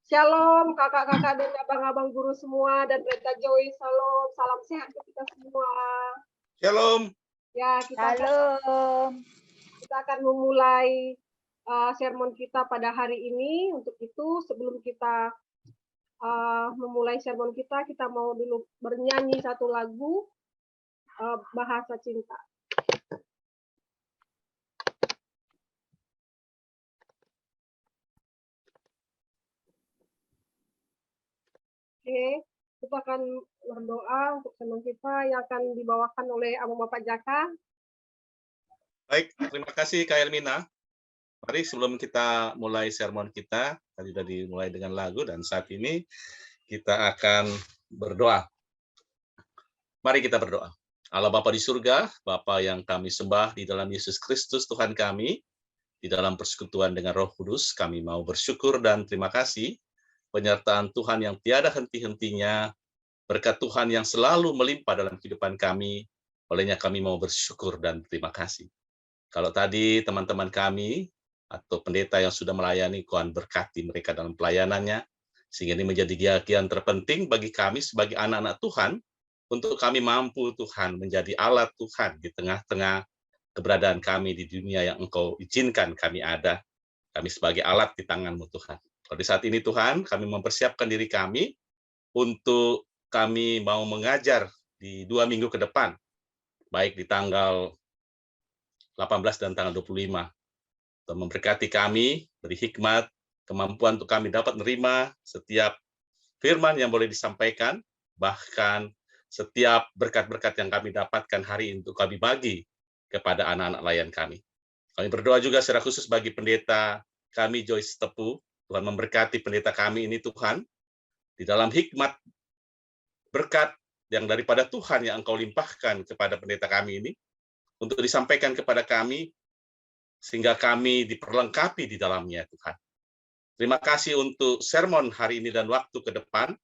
Shalom kakak-kakak dan abang-abang guru semua dan Pendeta Joy, shalom, salam sehat ke kita semua. Shalom. Ya, kita akan memulai sermon kita pada hari ini. Untuk itu, sebelum kita memulai sermon kita mau dulu bernyanyi satu lagu bahasa cinta. Oke, kita akan berdoa untuk sermon kita yang akan dibawakan oleh Abang Bapak Jaka. Baik, terima kasih Kak Elmina. Mari sebelum kita mulai sermon kita, tadi sudah dimulai dengan lagu dan saat ini kita akan berdoa. Mari kita berdoa. Allah Bapa di surga, Bapa yang kami sembah di dalam Yesus Kristus Tuhan kami, di dalam persekutuan dengan Roh Kudus, kami mau bersyukur dan terima kasih penyertaan Tuhan yang tiada henti-hentinya, berkat Tuhan yang selalu melimpah dalam kehidupan kami, olehnya kami mau bersyukur dan terima kasih. Kalau tadi teman-teman kami atau pendeta yang sudah melayani, Tuhan berkati mereka dalam pelayanannya, sehingga ini menjadi bagian terpenting bagi kami sebagai anak-anak Tuhan, untuk kami mampu Tuhan menjadi alat Tuhan di tengah-tengah keberadaan kami di dunia yang Engkau izinkan kami ada, kami sebagai alat di tangan-Mu Tuhan. Kalau di saat ini Tuhan, kami mempersiapkan diri kami untuk kami mau mengajar di 2 minggu ke depan, baik di tanggal 18 dan tanggal 25. Tuhan memberkati kami, beri hikmat, kemampuan untuk kami dapat menerima setiap firman yang boleh disampaikan, bahkan setiap berkat-berkat yang kami dapatkan hari ini untuk kami bagi kepada anak-anak layan kami. Kami berdoa juga secara khusus bagi pendeta kami, Joyce Tepu. Tuhan memberkati pendeta kami ini Tuhan, di dalam hikmat berkat yang daripada Tuhan yang Engkau limpahkan kepada pendeta kami ini, untuk disampaikan kepada kami, sehingga kami diperlengkapi di dalamnya Tuhan. Terima kasih untuk sermon hari ini dan waktu ke depan,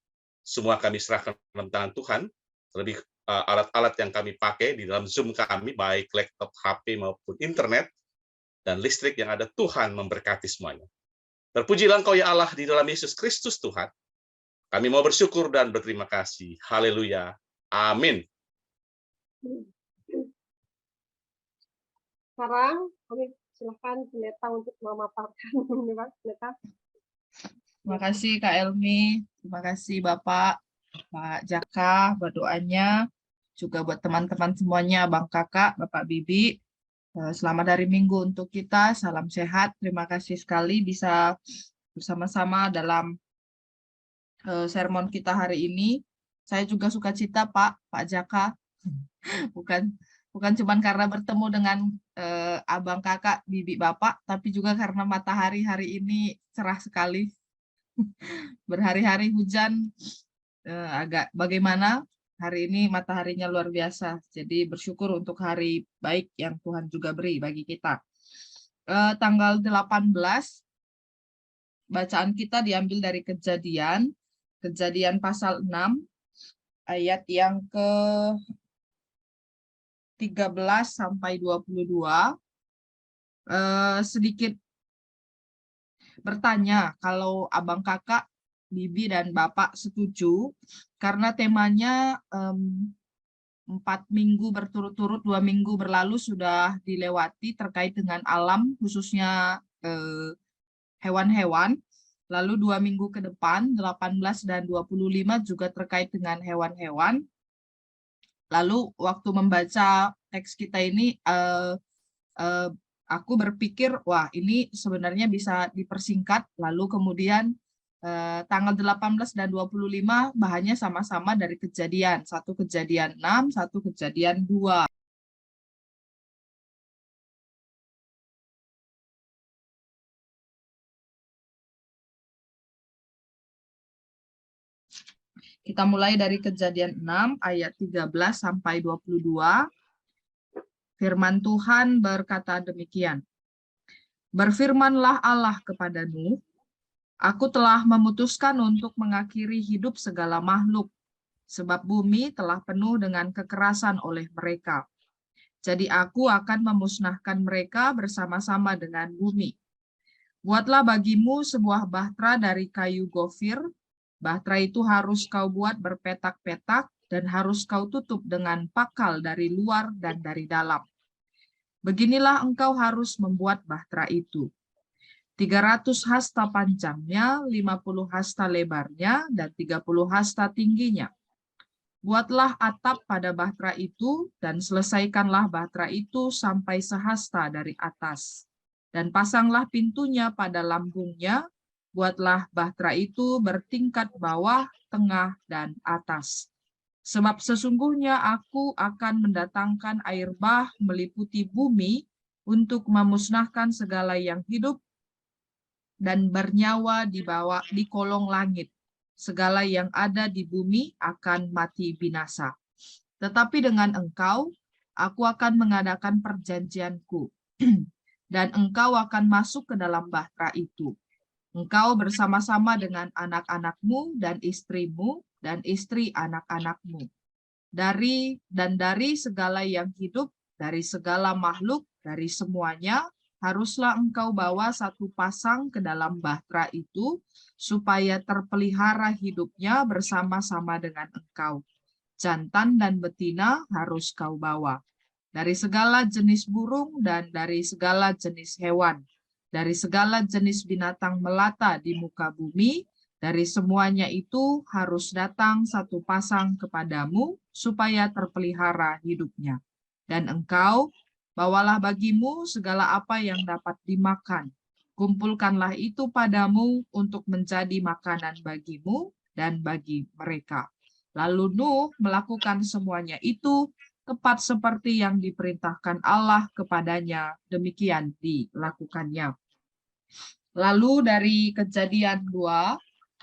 semua kami serahkan dalam tangan Tuhan, terlebih alat-alat yang kami pakai di dalam Zoom kami, baik laptop, HP maupun internet, dan listrik yang ada, Tuhan memberkati semuanya. Terpujilah Engkau ya Allah di dalam Yesus Kristus Tuhan. Kami mau bersyukur dan berterima kasih. Haleluya. Amin. Sekarang kami silakan pendeta untuk memaparkan. Pendeta. Terima kasih Kak Elmi, terima kasih Bapak, Pak Jaka, berdoanya, juga buat teman-teman semuanya, Bang Kakak, Bapak Bibi. Selamat hari Minggu untuk kita, salam sehat. Terima kasih sekali bisa bersama-sama dalam sermon kita hari ini. Saya juga sukacita Pak Jaka, bukan cuma karena bertemu dengan Abang Kakak, Bibi Bapak, tapi juga karena matahari hari ini cerah sekali. Berhari-hari hujan, agak bagaimana, hari ini mataharinya luar biasa. Jadi bersyukur untuk hari baik yang Tuhan juga beri bagi kita. Tanggal 18, bacaan kita diambil dari Kejadian pasal 6, ayat yang ke-13 sampai 22. Sedikit bertanya kalau Abang Kakak, Bibi, dan Bapak setuju, karena temanya 4 minggu berturut-turut, 2 minggu berlalu sudah dilewati terkait dengan alam, khususnya hewan-hewan. Lalu 2 minggu ke depan, 18 dan 25 juga terkait dengan hewan-hewan. Lalu waktu membaca teks kita ini, aku berpikir, wah ini sebenarnya bisa dipersingkat, lalu kemudian tanggal 18 dan 25 bahannya sama-sama dari Kejadian. Satu Kejadian 6, satu Kejadian 2. Kita mulai dari Kejadian 6 ayat 13 sampai 22. Firman Tuhan berkata demikian. Berfirmanlah Allah kepada Nuh, Aku telah memutuskan untuk mengakhiri hidup segala makhluk, sebab bumi telah penuh dengan kekerasan oleh mereka. Jadi aku akan memusnahkan mereka bersama-sama dengan bumi. Buatlah bagimu sebuah bahtera dari kayu gofir. Bahtera itu harus kau buat berpetak-petak dan harus kau tutup dengan pakal dari luar dan dari dalam. Beginilah engkau harus membuat bahtera itu. 300 hasta panjangnya, 50 hasta lebarnya, dan 30 hasta tingginya. Buatlah atap pada bahtera itu, dan selesaikanlah bahtera itu sampai sehasta dari atas. Dan pasanglah pintunya pada lambungnya, buatlah bahtera itu bertingkat bawah, tengah, dan atas. Sebab sesungguhnya aku akan mendatangkan air bah meliputi bumi untuk memusnahkan segala yang hidup dan bernyawa di bawah di kolong langit. Segala yang ada di bumi akan mati binasa. Tetapi dengan engkau, aku akan mengadakan perjanjianku, dan engkau akan masuk ke dalam bahtera itu. Engkau bersama-sama dengan anak-anakmu dan istrimu dan istri anak-anakmu. Dari segala yang hidup, dari segala makhluk, dari semuanya, haruslah engkau bawa satu pasang ke dalam bahtera itu, supaya terpelihara hidupnya bersama-sama dengan engkau. Jantan dan betina harus kau bawa. Dari segala jenis burung dan dari segala jenis hewan. Dari segala jenis binatang melata di muka bumi, dari semuanya itu harus datang satu pasang kepadamu, supaya terpelihara hidupnya. Dan engkau, bawalah bagimu segala apa yang dapat dimakan. Kumpulkanlah itu padamu untuk menjadi makanan bagimu dan bagi mereka. Lalu Nuh melakukan semuanya itu tepat seperti yang diperintahkan Allah kepadanya, demikian dilakukannya. Lalu dari Kejadian 2,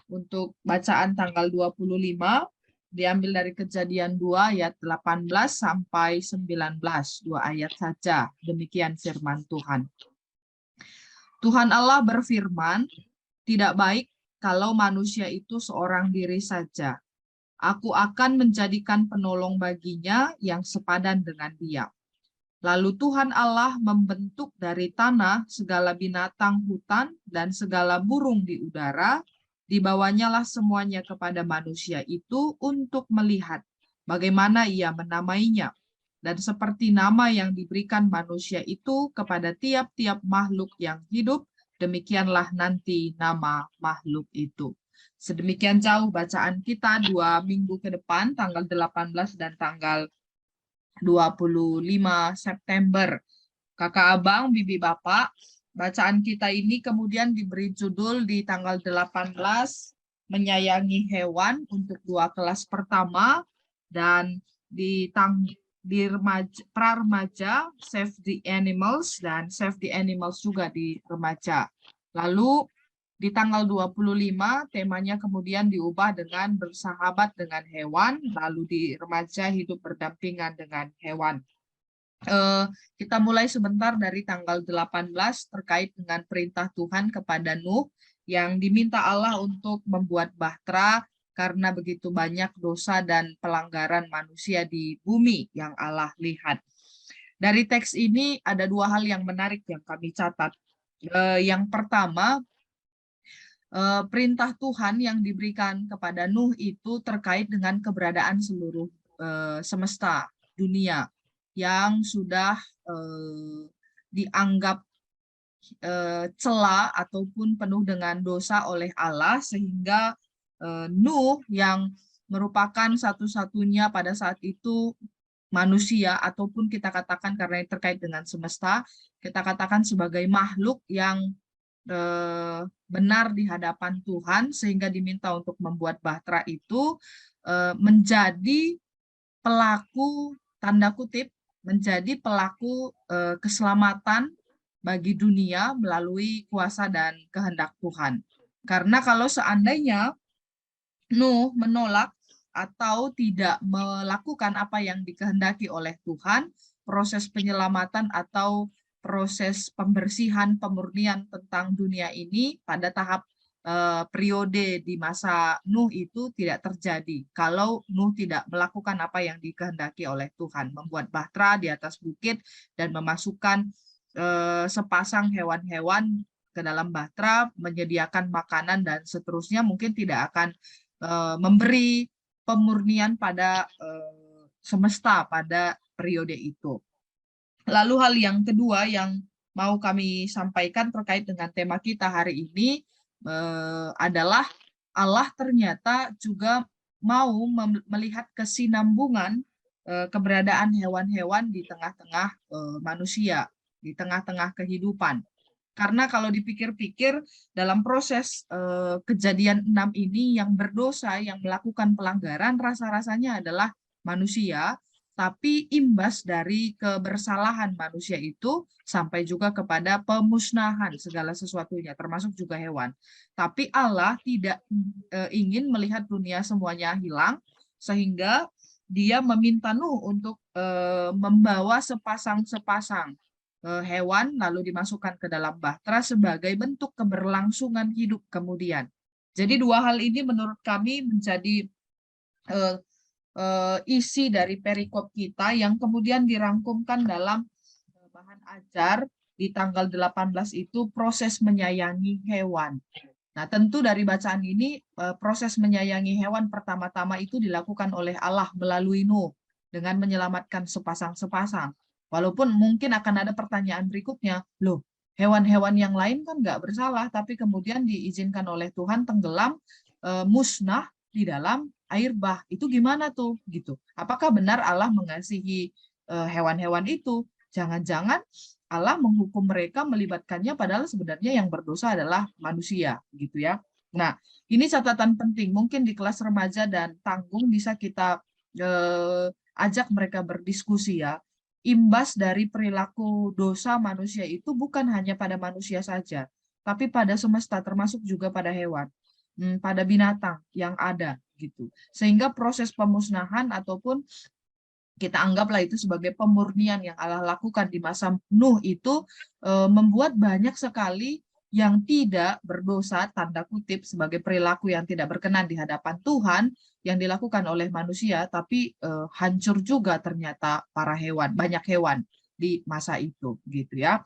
untuk bacaan tanggal 25, diambil dari Kejadian 2 ayat 18 sampai 19, 2 ayat saja. Demikian firman Tuhan. Tuhan Allah berfirman, tidak baik kalau manusia itu seorang diri saja. Aku akan menjadikan penolong baginya yang sepadan dengan dia. Lalu Tuhan Allah membentuk dari tanah segala binatang hutan dan segala burung di udara, dibawanyalah semuanya kepada manusia itu untuk melihat bagaimana ia menamainya. Dan seperti nama yang diberikan manusia itu kepada tiap-tiap makhluk yang hidup, demikianlah nanti nama makhluk itu. Sedemikian jauh bacaan kita 2 minggu ke depan, tanggal 18 dan tanggal 25 September. Kakak abang, bibi bapak, bacaan kita ini kemudian diberi judul di tanggal 18, menyayangi hewan untuk 2 kelas pertama, dan di pra-remaja, Save the Animals, dan Save the Animals juga di remaja. Lalu di tanggal 25 temanya kemudian diubah dengan bersahabat dengan hewan, lalu di remaja hidup berdampingan dengan hewan. Kita mulai sebentar dari tanggal 18 terkait dengan perintah Tuhan kepada Nuh yang diminta Allah untuk membuat bahtera karena begitu banyak dosa dan pelanggaran manusia di bumi yang Allah lihat. Dari teks ini ada 2 hal yang menarik yang kami catat. Yang pertama, perintah Tuhan yang diberikan kepada Nuh itu terkait dengan keberadaan seluruh semesta dunia yang sudah dianggap cela ataupun penuh dengan dosa oleh Allah, sehingga Nuh yang merupakan satu-satunya pada saat itu manusia, ataupun kita katakan karena terkait dengan semesta, kita katakan sebagai makhluk yang benar di hadapan Tuhan, sehingga diminta untuk membuat bahtera itu, menjadi pelaku, tanda kutip, menjadi pelaku keselamatan bagi dunia melalui kuasa dan kehendak Tuhan. Karena kalau seandainya Nuh menolak atau tidak melakukan apa yang dikehendaki oleh Tuhan, proses penyelamatan atau proses pembersihan, pemurnian tentang dunia ini pada tahap periode di masa Nuh itu tidak terjadi kalau Nuh tidak melakukan apa yang dikehendaki oleh Tuhan, membuat bahtera di atas bukit dan memasukkan sepasang hewan-hewan ke dalam bahtera, menyediakan makanan dan seterusnya, mungkin tidak akan memberi pemurnian pada semesta pada periode itu. Lalu hal yang kedua yang mau kami sampaikan terkait dengan tema kita hari ini adalah Allah ternyata juga mau melihat kesinambungan keberadaan hewan-hewan di tengah-tengah manusia, di tengah-tengah kehidupan. Karena kalau dipikir-pikir dalam proses kejadian 6 ini yang berdosa, yang melakukan pelanggaran rasa-rasanya adalah manusia, tapi imbas dari kebersalahan manusia itu sampai juga kepada pemusnahan segala sesuatunya, termasuk juga hewan. Tapi Allah tidak ingin melihat dunia semuanya hilang, sehingga Dia meminta Nuh untuk membawa sepasang-sepasang hewan lalu dimasukkan ke dalam bahtera sebagai bentuk keberlangsungan hidup kemudian. Jadi dua hal ini menurut kami menjadi isi dari perikop kita yang kemudian dirangkumkan dalam bahan ajar di tanggal 18 itu proses menyayangi hewan. Nah, tentu dari bacaan ini proses menyayangi hewan pertama-tama itu dilakukan oleh Allah melalui Nuh dengan menyelamatkan sepasang-sepasang. Walaupun mungkin akan ada pertanyaan berikutnya, loh, hewan-hewan yang lain kan nggak bersalah, tapi kemudian diizinkan oleh Tuhan tenggelam, musnah di dalam air bah. Itu gimana tuh? Gitu. Apakah benar Allah mengasihi hewan-hewan itu? Jangan-jangan Allah menghukum mereka melibatkannya padahal sebenarnya yang berdosa adalah manusia, gitu ya. Nah, ini catatan penting. Mungkin di kelas remaja dan tanggung bisa kita ajak mereka berdiskusi ya. Imbas dari perilaku dosa manusia itu bukan hanya pada manusia saja, tapi pada semesta, termasuk juga pada hewan, pada binatang yang ada gitu. Sehingga proses pemusnahan ataupun kita anggaplah itu sebagai pemurnian yang Allah lakukan di masa Nuh itu membuat banyak sekali yang tidak berdosa, tanda kutip, sebagai perilaku yang tidak berkenan di hadapan Tuhan yang dilakukan oleh manusia, tapi hancur juga ternyata para hewan, banyak hewan di masa itu, gitu ya.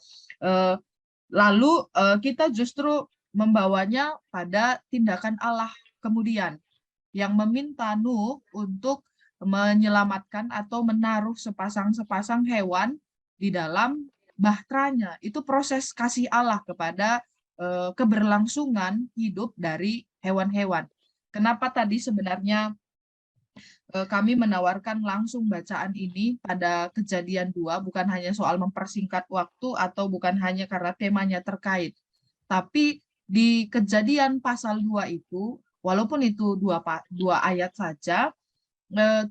Lalu kita justru membawanya pada tindakan Allah kemudian yang meminta Nuh untuk menyelamatkan atau menaruh sepasang-sepasang hewan di dalam bahteranya. Itu proses kasih Allah kepada keberlangsungan hidup dari hewan-hewan. Kenapa tadi sebenarnya kami menawarkan langsung bacaan ini pada Kejadian 2, bukan hanya soal mempersingkat waktu atau bukan hanya karena temanya terkait. Tapi di Kejadian pasal 2 itu, walaupun itu dua ayat saja,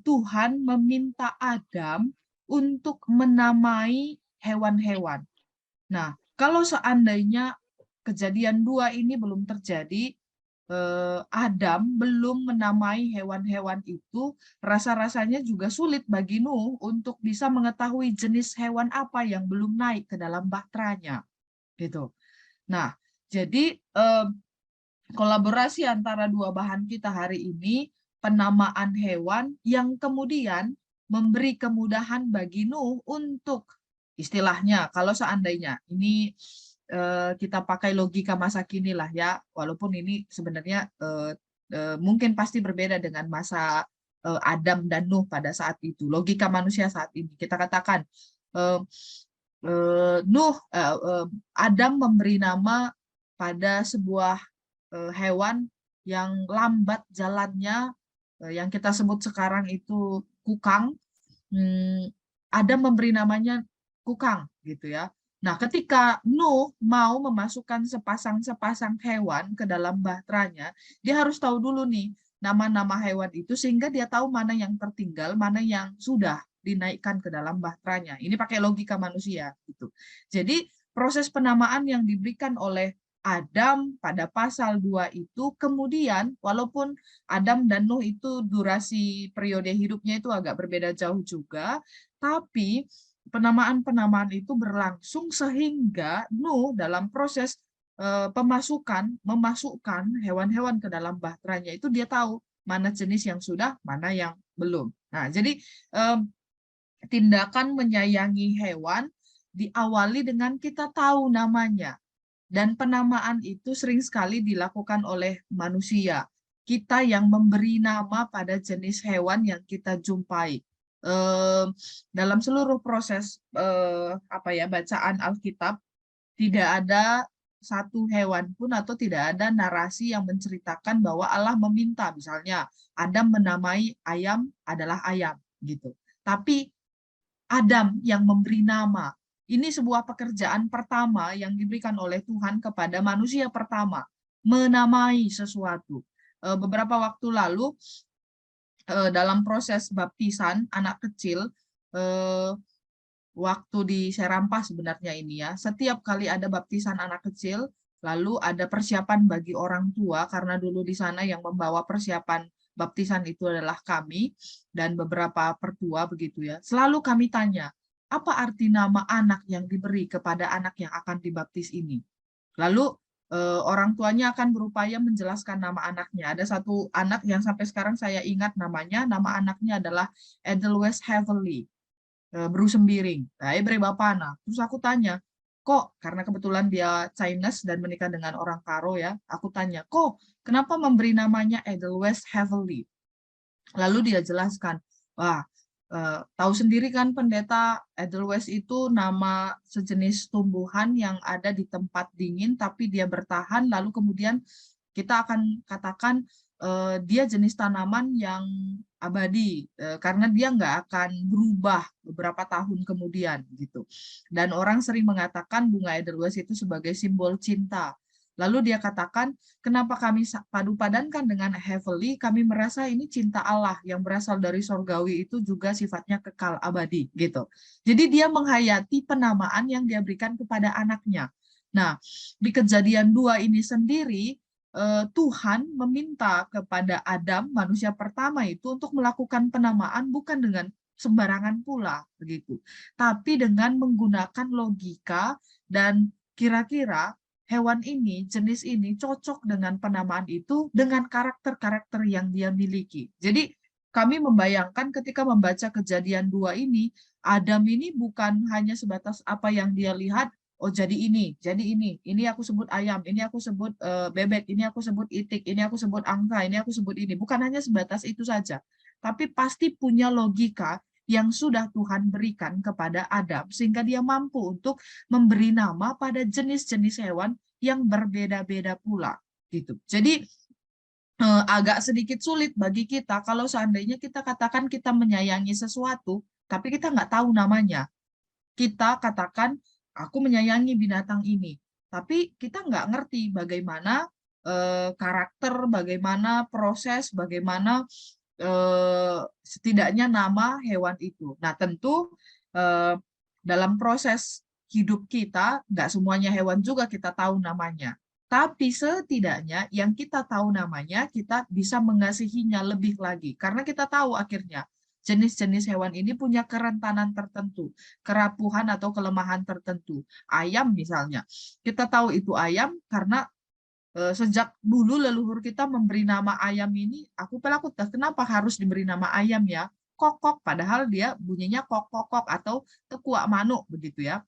Tuhan meminta Adam untuk menamai hewan-hewan. Nah, kalau seandainya Kejadian 2 ini belum terjadi, Adam belum menamai hewan-hewan itu, rasa-rasanya juga sulit bagi Nuh untuk bisa mengetahui jenis hewan apa yang belum naik ke dalam bahteranya. Gitu. Nah, jadi kolaborasi antara dua bahan kita hari ini, penamaan hewan yang kemudian memberi kemudahan bagi Nuh untuk istilahnya, kalau seandainya ini kita pakai logika masa kini lah ya, walaupun ini sebenarnya mungkin pasti berbeda dengan masa Adam dan Nuh pada saat itu. Logika manusia saat ini, kita katakan Adam memberi nama pada sebuah hewan yang lambat jalannya, yang kita sebut sekarang itu kukang. Adam memberi namanya kukang, gitu ya. Nah, ketika Nuh mau memasukkan sepasang-sepasang hewan ke dalam bahteranya, dia harus tahu dulu nih nama-nama hewan itu sehingga dia tahu mana yang tertinggal, mana yang sudah dinaikkan ke dalam bahteranya. Ini pakai logika manusia gitu. Jadi, proses penamaan yang diberikan oleh Adam pada pasal 2 itu kemudian walaupun Adam dan Nuh itu durasi periode hidupnya itu agak berbeda jauh juga, tapi penamaan-penamaan itu berlangsung sehingga Nuh dalam proses memasukkan hewan-hewan ke dalam bahteranya itu dia tahu mana jenis yang sudah, mana yang belum. Nah, jadi tindakan menyayangi hewan diawali dengan kita tahu namanya. Dan penamaan itu sering sekali dilakukan oleh manusia. Kita yang memberi nama pada jenis hewan yang kita jumpai. Dalam seluruh proses bacaan Alkitab, tidak ada satu hewan pun atau tidak ada narasi yang menceritakan bahwa Allah meminta, misalnya Adam menamai ayam adalah ayam gitu. Tapi Adam yang memberi nama. Ini sebuah pekerjaan pertama yang diberikan oleh Tuhan kepada manusia pertama, menamai sesuatu. Beberapa waktu lalu dalam proses baptisan anak kecil, waktu di Serampah sebenarnya ini ya, setiap kali ada baptisan anak kecil, lalu ada persiapan bagi orang tua, karena dulu di sana yang membawa persiapan baptisan itu adalah kami dan beberapa pertua begitu ya. Selalu kami tanya, apa arti nama anak yang diberi kepada anak yang akan dibaptis ini? Lalu orang tuanya akan berupaya menjelaskan nama anaknya. Ada satu anak yang sampai sekarang saya ingat namanya, nama anaknya adalah Edelweiss Heavenly. Beru sembiring. Nah, beri bapana. Terus aku tanya, kok karena kebetulan dia Chinese dan menikah dengan orang Karo ya, aku tanya, kok kenapa memberi namanya Edelweiss Heavenly? Lalu dia jelaskan, wah, tahu sendiri kan pendeta, Edelweiss itu nama sejenis tumbuhan yang ada di tempat dingin tapi dia bertahan, lalu kemudian kita akan katakan dia jenis tanaman yang abadi karena dia nggak akan berubah beberapa tahun kemudian gitu. Dan orang sering mengatakan bunga Edelweiss itu sebagai simbol cinta. Lalu dia katakan, kenapa kami padu-padankan dengan heavenly, kami merasa ini cinta Allah yang berasal dari sorgawi itu juga sifatnya kekal abadi gitu. Jadi dia menghayati penamaan yang dia berikan kepada anaknya. Nah, di Kejadian 2 ini sendiri Tuhan meminta kepada Adam, manusia pertama itu, untuk melakukan penamaan bukan dengan sembarangan pula begitu, tapi dengan menggunakan logika dan kira-kira hewan ini, jenis ini cocok dengan penamaan itu dengan karakter-karakter yang dia miliki. Jadi kami membayangkan ketika membaca Kejadian 2 ini, Adam ini bukan hanya sebatas apa yang dia lihat, oh jadi ini aku sebut ayam, ini aku sebut bebek, ini aku sebut itik, ini aku sebut angsa, ini aku sebut ini. Bukan hanya sebatas itu saja, tapi pasti punya logika yang sudah Tuhan berikan kepada Adam, sehingga dia mampu untuk memberi nama pada jenis-jenis hewan yang berbeda-beda pula. Gitu. Jadi agak sedikit sulit bagi kita kalau seandainya kita katakan kita menyayangi sesuatu, tapi kita nggak tahu namanya. Kita katakan, aku menyayangi binatang ini, tapi kita nggak ngerti bagaimana karakter, bagaimana proses, bagaimana setidaknya nama hewan itu. Nah, tentu dalam proses hidup kita, nggak semuanya hewan juga kita tahu namanya. Tapi setidaknya yang kita tahu namanya, kita bisa mengasihinya lebih lagi. Karena kita tahu akhirnya jenis-jenis hewan ini punya kerentanan tertentu, kerapuhan atau kelemahan tertentu. Ayam misalnya, kita tahu itu ayam karena sejak dulu leluhur kita memberi nama ayam ini, aku kenapa harus diberi nama ayam ya? Kokok, padahal dia bunyinya kok-kokok atau tekuak manuk begitu ya.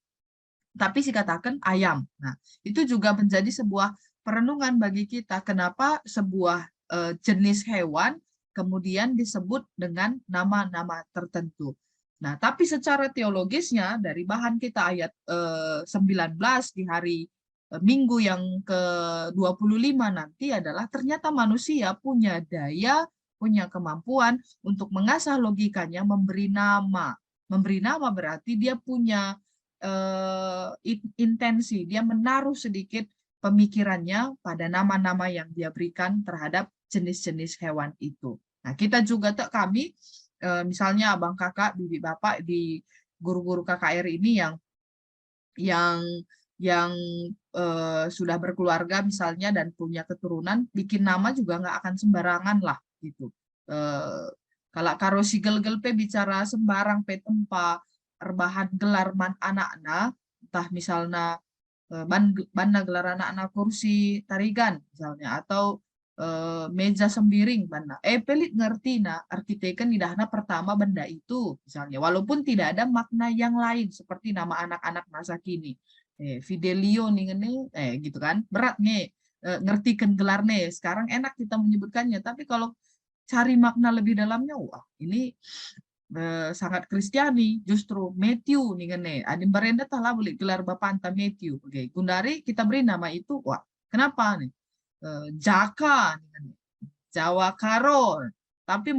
Tapi dikatakan ayam. Nah, itu juga menjadi sebuah perenungan bagi kita, kenapa sebuah jenis hewan kemudian disebut dengan nama-nama tertentu. Nah, tapi secara teologisnya dari bahan kita ayat 19 di hari Minggu yang ke-25 nanti adalah ternyata manusia punya daya, punya kemampuan untuk mengasah logikanya memberi nama. Memberi nama berarti dia punya intensi, dia menaruh sedikit pemikirannya pada nama-nama yang dia berikan terhadap jenis-jenis hewan itu. Nah, kita juga kami misalnya abang kakak, bibi bapak di guru-guru KKR ini yang sudah berkeluarga misalnya dan punya keturunan, bikin nama juga nggak akan sembarangan lah gitu. Kalau karo si gel-gel pe bicara sembarang pe tempa rebahan gelar man anak-anak, entah misalnya banda gelar anak-anak kursi tarigan misalnya, atau meja sembiring banda. Pelit ngerti na arsiteknya idahna pertama benda itu misalnya, walaupun tidak ada makna yang lain seperti nama anak-anak masa kini. Fidelio nih gitu kan, berat nih ngertikan gelar nih. Sekarang enak kita menyebutkannya, tapi kalau cari makna lebih dalamnya, wah ini sangat Kristiani. Justru Matthew nih kan nih, adim barenda lah boleh gelar bapak anta Matthew. Oke, Gundari kita beri nama itu, wah kenapa nih? Jaka nih kan nih. Jawa Karo, tapi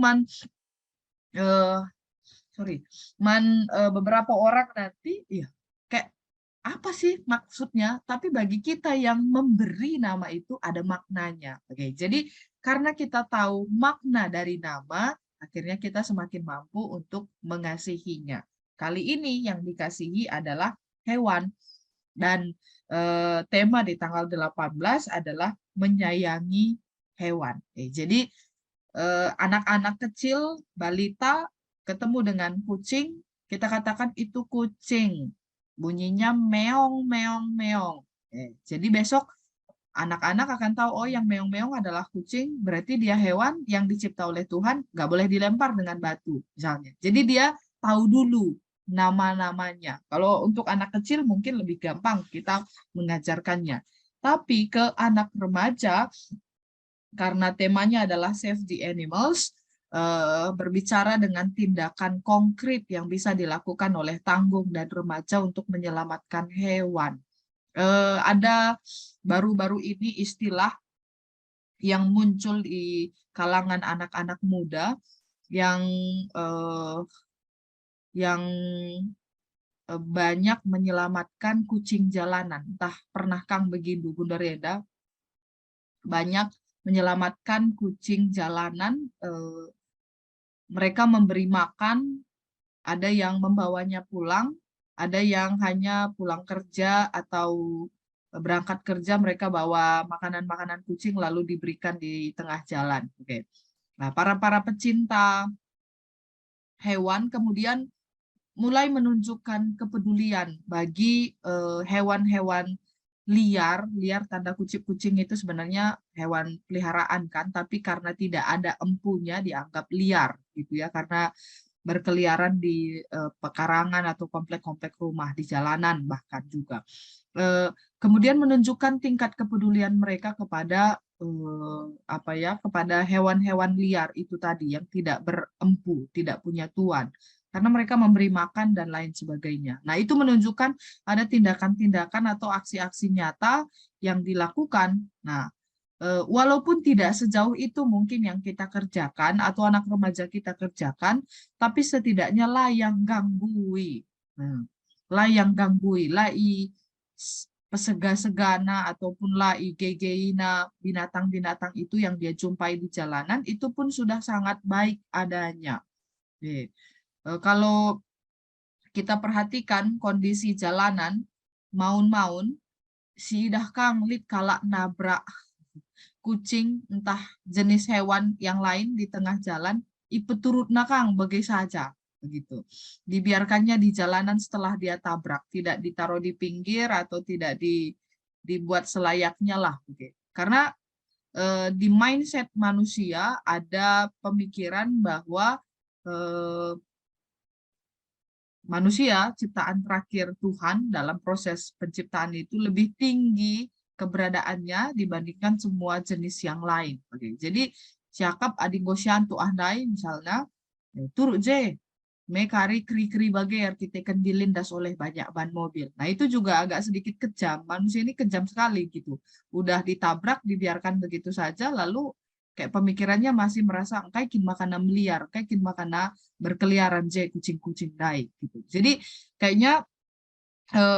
beberapa orang nanti ya kayak apa sih maksudnya, tapi bagi kita yang memberi nama itu ada maknanya. Oke, jadi karena kita tahu makna dari nama, akhirnya kita semakin mampu untuk mengasihinya. Kali ini yang dikasihi adalah hewan, dan tema di tanggal 18 adalah menyayangi hewan. Jadi anak-anak kecil, balita ketemu dengan kucing, kita katakan itu kucing. Bunyinya meong, meong, meong. Jadi besok anak-anak akan tahu, oh yang meong-meong adalah kucing, berarti dia hewan yang dicipta oleh Tuhan, nggak boleh dilempar dengan batu, misalnya. Jadi dia tahu dulu nama-namanya. Kalau untuk anak kecil mungkin lebih gampang kita mengajarkannya. Tapi ke anak remaja, karena temanya adalah Save the Animals, berbicara dengan tindakan konkret yang bisa dilakukan oleh tanggung dan remaja untuk menyelamatkan hewan. Ada baru-baru ini istilah yang muncul di kalangan anak-anak muda yang banyak menyelamatkan kucing jalanan. Entah pernah Kang begitu, Bunda Reda, banyak menyelamatkan kucing jalanan. Mereka memberi makan, ada yang membawanya pulang, ada yang hanya pulang kerja atau berangkat kerja mereka bawa makanan-makanan kucing lalu diberikan di tengah jalan. Oke. Nah, para pecinta hewan kemudian mulai menunjukkan kepedulian bagi hewan-hewan liar tanda kutip. Kucing itu sebenarnya hewan peliharaan kan, tapi karena tidak ada empunya dianggap liar gitu ya, karena berkeliaran di pekarangan atau komplek-komplek rumah, di jalanan bahkan juga. Kemudian menunjukkan tingkat kepedulian mereka kepada kepada hewan-hewan liar itu tadi yang tidak berempu, tidak punya tuan. Karena mereka memberi makan dan lain sebagainya. Nah, itu menunjukkan ada tindakan-tindakan atau aksi-aksi nyata yang dilakukan. Nah, walaupun tidak sejauh itu mungkin yang kita kerjakan atau anak remaja kita kerjakan, tapi setidaknya layang ganggui. Layang ganggui, lai pesega-segana ataupun lai gegeina binatang-binatang itu yang dia jumpai di jalanan, itu pun sudah sangat baik adanya. Kalau kita perhatikan kondisi jalanan, maun-maun, si dah Kang lit kalak nabrak kucing, entah jenis hewan yang lain di tengah jalan, ipe turut nakang bagai saja. Begitu. Dibiarkannya di jalanan setelah dia tabrak, tidak ditaruh di pinggir atau tidak dibuat selayaknya lah. Karena di mindset manusia ada pemikiran bahwa manusia, ciptaan terakhir Tuhan dalam proses penciptaan itu lebih tinggi keberadaannya dibandingkan semua jenis yang lain. Jadi siakap adingosyantu ahdai misalnya, turut je, mekari kri-kri bagai kita kan dilindas oleh banyak ban mobil. Nah itu juga agak sedikit kejam. Manusia ini kejam sekali gitu. Udah ditabrak, dibiarkan begitu saja, lalu kayak pemikirannya masih merasa kayak kin makanan liar, kayak kin makanan berkeliaran je kucing-kucing dai gitu. Jadi kayaknya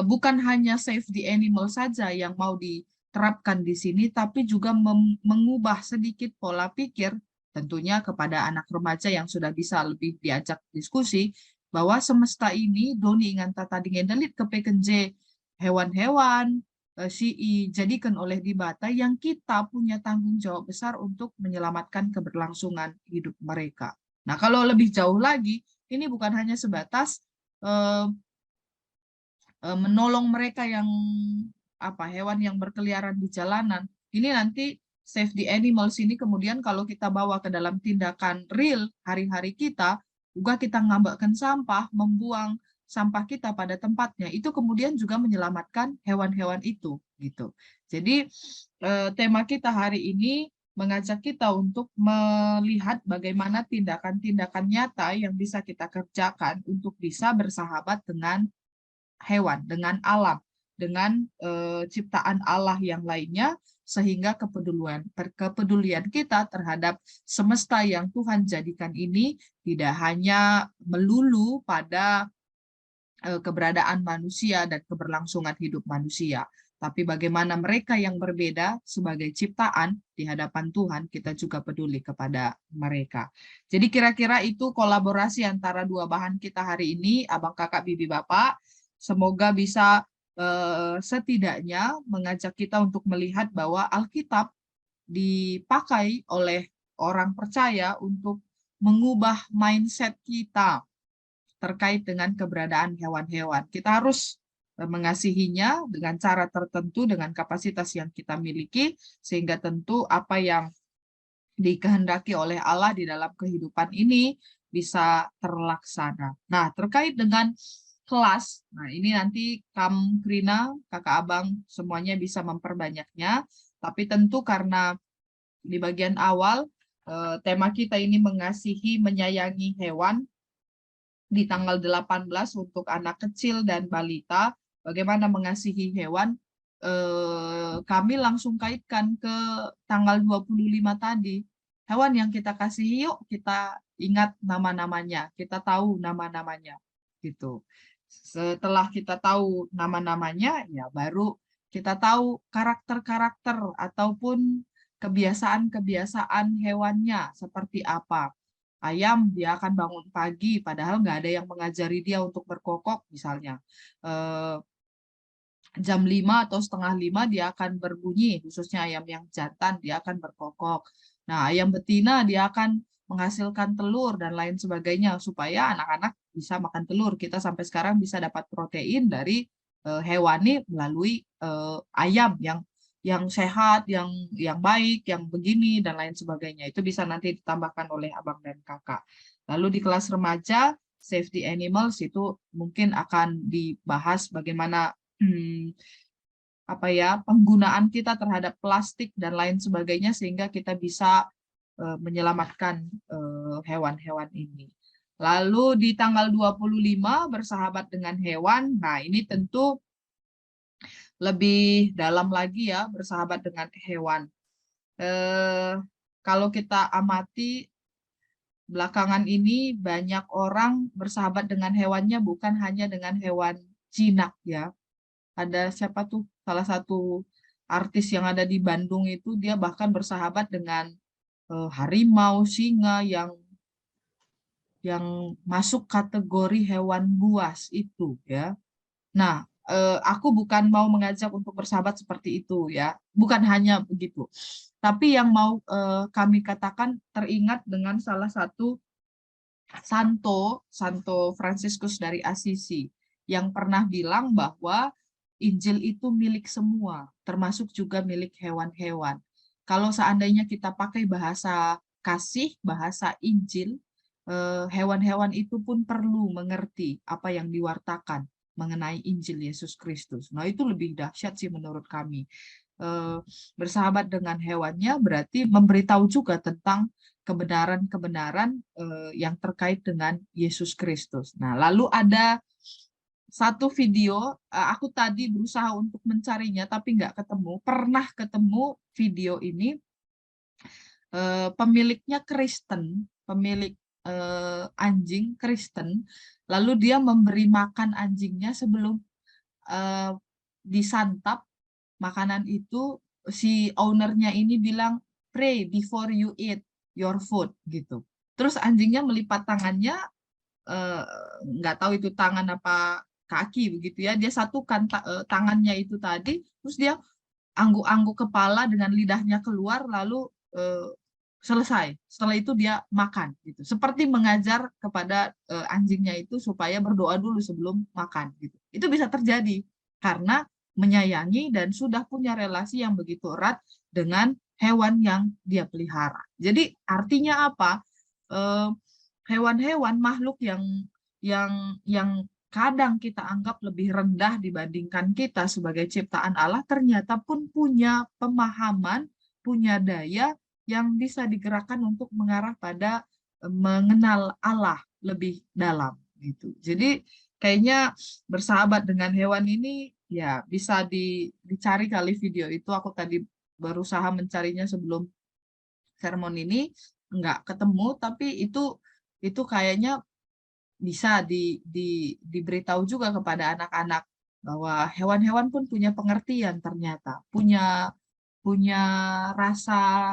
bukan hanya save the animal saja yang mau diterapkan di sini, tapi juga mengubah sedikit pola pikir tentunya kepada anak remaja yang sudah bisa lebih diajak diskusi bahwa semesta ini doni ingan tata dingendelit kepekenje hewan-hewan jadikan oleh dibata yang kita punya tanggung jawab besar untuk menyelamatkan keberlangsungan hidup mereka. Nah, kalau lebih jauh lagi, ini bukan hanya sebatas menolong mereka yang hewan yang berkeliaran di jalanan. Ini nanti save the animals ini kemudian kalau kita bawa ke dalam tindakan real hari-hari kita, juga kita ngambakkan sampah, membuang sampah kita pada tempatnya, itu kemudian juga menyelamatkan hewan-hewan itu gitu. Jadi tema kita hari ini mengajak kita untuk melihat bagaimana tindakan-tindakan nyata yang bisa kita kerjakan untuk bisa bersahabat dengan hewan, dengan alam, dengan ciptaan Allah yang lainnya, sehingga kepedulian kita terhadap semesta yang Tuhan jadikan ini tidak hanya melulu pada keberadaan manusia dan keberlangsungan hidup manusia, tapi bagaimana mereka yang berbeda sebagai ciptaan di hadapan Tuhan, kita juga peduli kepada mereka. Jadi kira-kira itu kolaborasi antara dua bahan kita hari ini, Abang Kakak Bibi Bapak. Semoga bisa setidaknya mengajak kita untuk melihat bahwa Alkitab dipakai oleh orang percaya untuk mengubah mindset kita terkait dengan keberadaan hewan-hewan. Kita harus mengasihinya dengan cara tertentu, dengan kapasitas yang kita miliki, sehingga tentu apa yang dikehendaki oleh Allah di dalam kehidupan ini bisa terlaksana. Nah, terkait dengan kelas, nah ini nanti Krina, kakak abang, semuanya bisa memperbanyaknya, tapi tentu karena di bagian awal, tema kita ini mengasihi, menyayangi hewan, di tanggal 18 untuk anak kecil dan balita, bagaimana mengasihi hewan, kami langsung kaitkan ke tanggal 25 tadi. Hewan yang kita kasihi, yuk kita ingat nama-namanya, kita tahu nama-namanya. Gitu. Setelah kita tahu nama-namanya, ya baru kita tahu karakter-karakter ataupun kebiasaan-kebiasaan hewannya seperti apa. Ayam dia akan bangun pagi, padahal nggak ada yang mengajari dia untuk berkokok misalnya. Jam 5 atau setengah 5 dia akan berbunyi, khususnya ayam yang jantan dia akan berkokok. Nah, ayam betina dia akan menghasilkan telur dan lain sebagainya, supaya anak-anak bisa makan telur. Kita sampai sekarang bisa dapat protein dari hewani melalui ayam yang sehat, yang baik, yang begini, dan lain sebagainya. Itu bisa nanti ditambahkan oleh abang dan kakak. Lalu di kelas remaja, safety animals itu mungkin akan dibahas bagaimana penggunaan kita terhadap plastik dan lain sebagainya, sehingga kita bisa menyelamatkan hewan-hewan ini. Lalu di tanggal 25, bersahabat dengan hewan. Nah, ini tentu lebih dalam lagi ya, bersahabat dengan hewan. Kalau kita amati belakangan ini banyak orang bersahabat dengan hewannya bukan hanya dengan hewan jinak ya. Ada siapa tuh, salah satu artis yang ada di Bandung itu, dia bahkan bersahabat dengan harimau, singa yang masuk kategori hewan buas itu ya. Nah, aku bukan mau mengajak untuk bersahabat seperti itu ya, bukan hanya begitu, tapi yang mau kami katakan teringat dengan salah satu Santo Fransiskus dari Assisi yang pernah bilang bahwa Injil itu milik semua, termasuk juga milik hewan-hewan. Kalau seandainya kita pakai bahasa kasih, bahasa Injil, hewan-hewan itu pun perlu mengerti apa yang diwartakan mengenai Injil Yesus Kristus. Nah, itu lebih dahsyat sih menurut kami. Bersahabat dengan hewannya berarti memberitahu juga tentang kebenaran-kebenaran yang terkait dengan Yesus Kristus. Nah, lalu ada satu video, aku tadi berusaha untuk mencarinya tapi nggak ketemu. Pernah ketemu video ini, pemiliknya Kristen, pemilik anjing Kristen, lalu dia memberi makan anjingnya sebelum disantap makanan itu. Si ownernya ini bilang, pray before you eat your food gitu. Terus anjingnya melipat tangannya, nggak tahu itu tangan apa kaki begitu ya, dia satukan tangannya itu tadi, terus dia angguk-angguk kepala dengan lidahnya keluar, lalu selesai. Setelah itu dia makan gitu. Seperti mengajar kepada anjingnya itu supaya berdoa dulu sebelum makan gitu. Itu bisa terjadi karena menyayangi dan sudah punya relasi yang begitu erat dengan hewan yang dia pelihara. Jadi artinya apa? Hewan-hewan makhluk yang kadang kita anggap lebih rendah dibandingkan kita sebagai ciptaan Allah, ternyata pun punya pemahaman, punya daya yang bisa digerakkan untuk mengarah pada mengenal Allah lebih dalam gitu. Jadi kayaknya bersahabat dengan hewan ini ya bisa dicari kali video itu. Aku tadi berusaha mencarinya sebelum sermon ini, nggak ketemu, tapi itu kayaknya bisa diberitahu juga kepada anak-anak bahwa hewan-hewan pun punya pengertian, ternyata punya punya rasa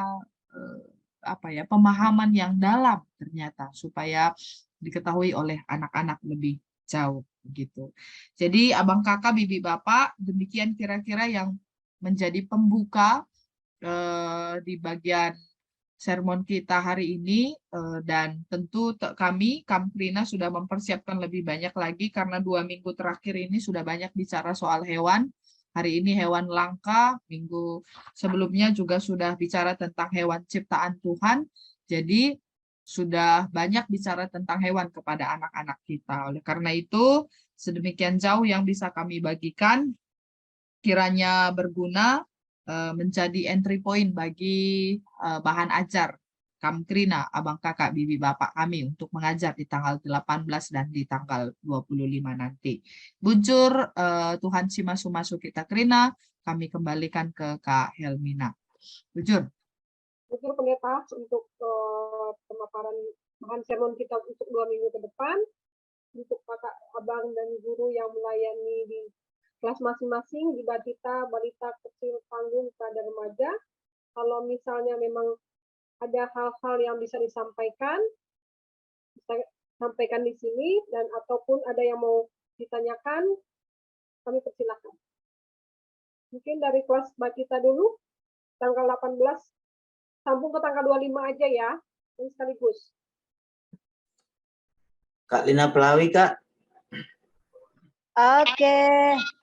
apa ya, pemahaman yang dalam ternyata, supaya diketahui oleh anak-anak lebih jauh gitu. Jadi abang kakak, bibi bapak, demikian kira-kira yang menjadi pembuka di bagian sermon kita hari ini, dan tentu kami Kamprina sudah mempersiapkan lebih banyak lagi karena 2 minggu terakhir ini sudah banyak bicara soal hewan. Hari ini hewan langka, minggu sebelumnya juga sudah bicara tentang hewan ciptaan Tuhan. Jadi sudah banyak bicara tentang hewan kepada anak-anak kita. Oleh karena itu, sedemikian jauh yang bisa kami bagikan, kiranya berguna, menjadi entry point bagi bahan ajar Kamkrina, abang kakak, bibi bapak kami untuk mengajar di tanggal 18 dan di tanggal 25 nanti. Buncur Tuhan Simasu kita Krina, kami kembalikan ke Kak Helmina. Bujur. Bujur pendeta untuk pemaparan bahan sermon kita untuk 2 minggu ke depan, untuk kakak, abang, dan guru yang melayani di kelas masing-masing, di balita kecil, tanggung, pada remaja. Kalau misalnya memang ada hal-hal yang bisa disampaikan, bisa sampaikan di sini, dan ataupun ada yang mau ditanyakan, kami persilakan. Mungkin dari kelas balita dulu, tanggal 18, sambung ke tanggal 25 aja ya, dan sekaligus. Kak Lina Pelawi, Kak. Oke.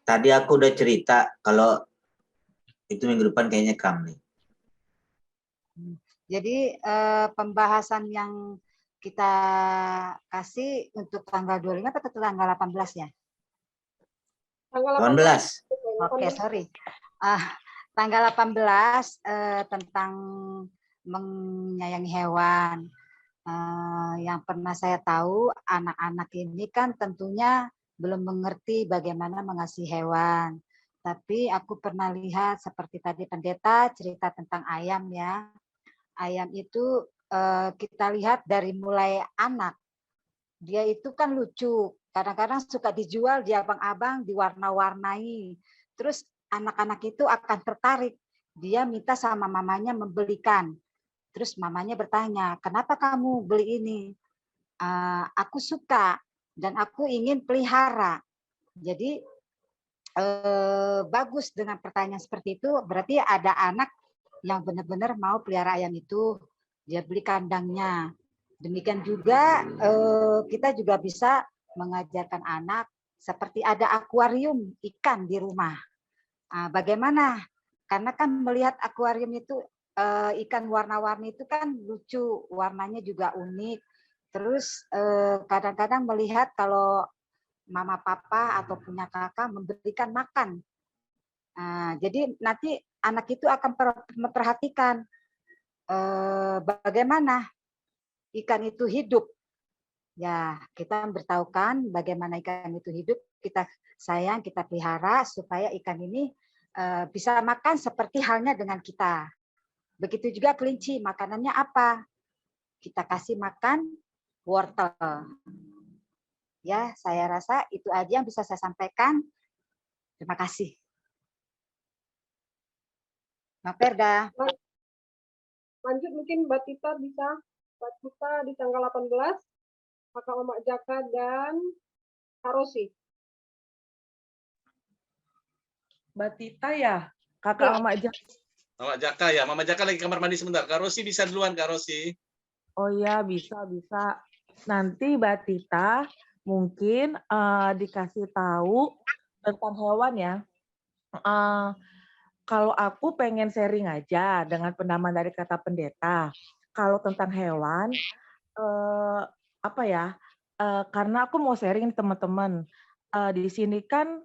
Tadi aku udah cerita kalau itu minggu depan kayaknya kamu nih. Jadi pembahasan yang kita kasih untuk tanggal 25 atau tanggal 18 ya? Tanggal 18. Oke, sorry. Tanggal 18 tentang menyayangi hewan. Yang pernah saya tahu, anak-anak ini kan tentunya belum mengerti bagaimana mengasihi hewan. Tapi aku pernah lihat seperti tadi pendeta cerita tentang ayam ya. Ayam itu kita lihat dari mulai anak. Dia itu kan lucu. Kadang-kadang suka dijual di abang-abang, diwarna-warnai. Terus anak-anak itu akan tertarik. Dia minta sama mamanya membelikan. Terus mamanya bertanya, kenapa kamu beli ini? Aku suka dan aku ingin pelihara. Jadi bagus dengan pertanyaan seperti itu, berarti ada anak yang benar-benar mau pelihara ayam itu, dia beli kandangnya. Demikian juga kita juga bisa mengajarkan anak seperti ada akuarium ikan di rumah. Bagaimana? Karena kan melihat akuarium itu ikan warna-warni itu kan lucu, warnanya juga unik. Terus kadang-kadang melihat kalau mama papa atau punya kakak memberikan makan. Jadi nanti anak itu akan memperhatikan bagaimana ikan itu hidup. Ya, kita beritahukan bagaimana ikan itu hidup, kita sayang, kita pelihara supaya ikan ini bisa makan seperti halnya dengan kita. Begitu juga kelinci, makanannya apa? Kita kasih makan wortel. Ya, saya rasa itu aja yang bisa saya sampaikan. Terima kasih. Mbak Perda. Lanjut mungkin Mbak Tita bisa. Mbak Tita di tanggal 18, Kakak Mama Jaka dan Kak Rosi. Mbak Tita ya? Kakak Mama Jaka. Mama Jaka ya, Mama Jaka lagi kamar mandi sebentar. Kak Rosi bisa duluan, Kak Rosi. Oh iya, bisa. Nanti Mbak Tita mungkin dikasih tahu tentang hewan ya. Kalau aku pengen sharing aja dengan pendapat dari kata pendeta. Kalau tentang hewan, karena aku mau sharing teman-teman. di sini kan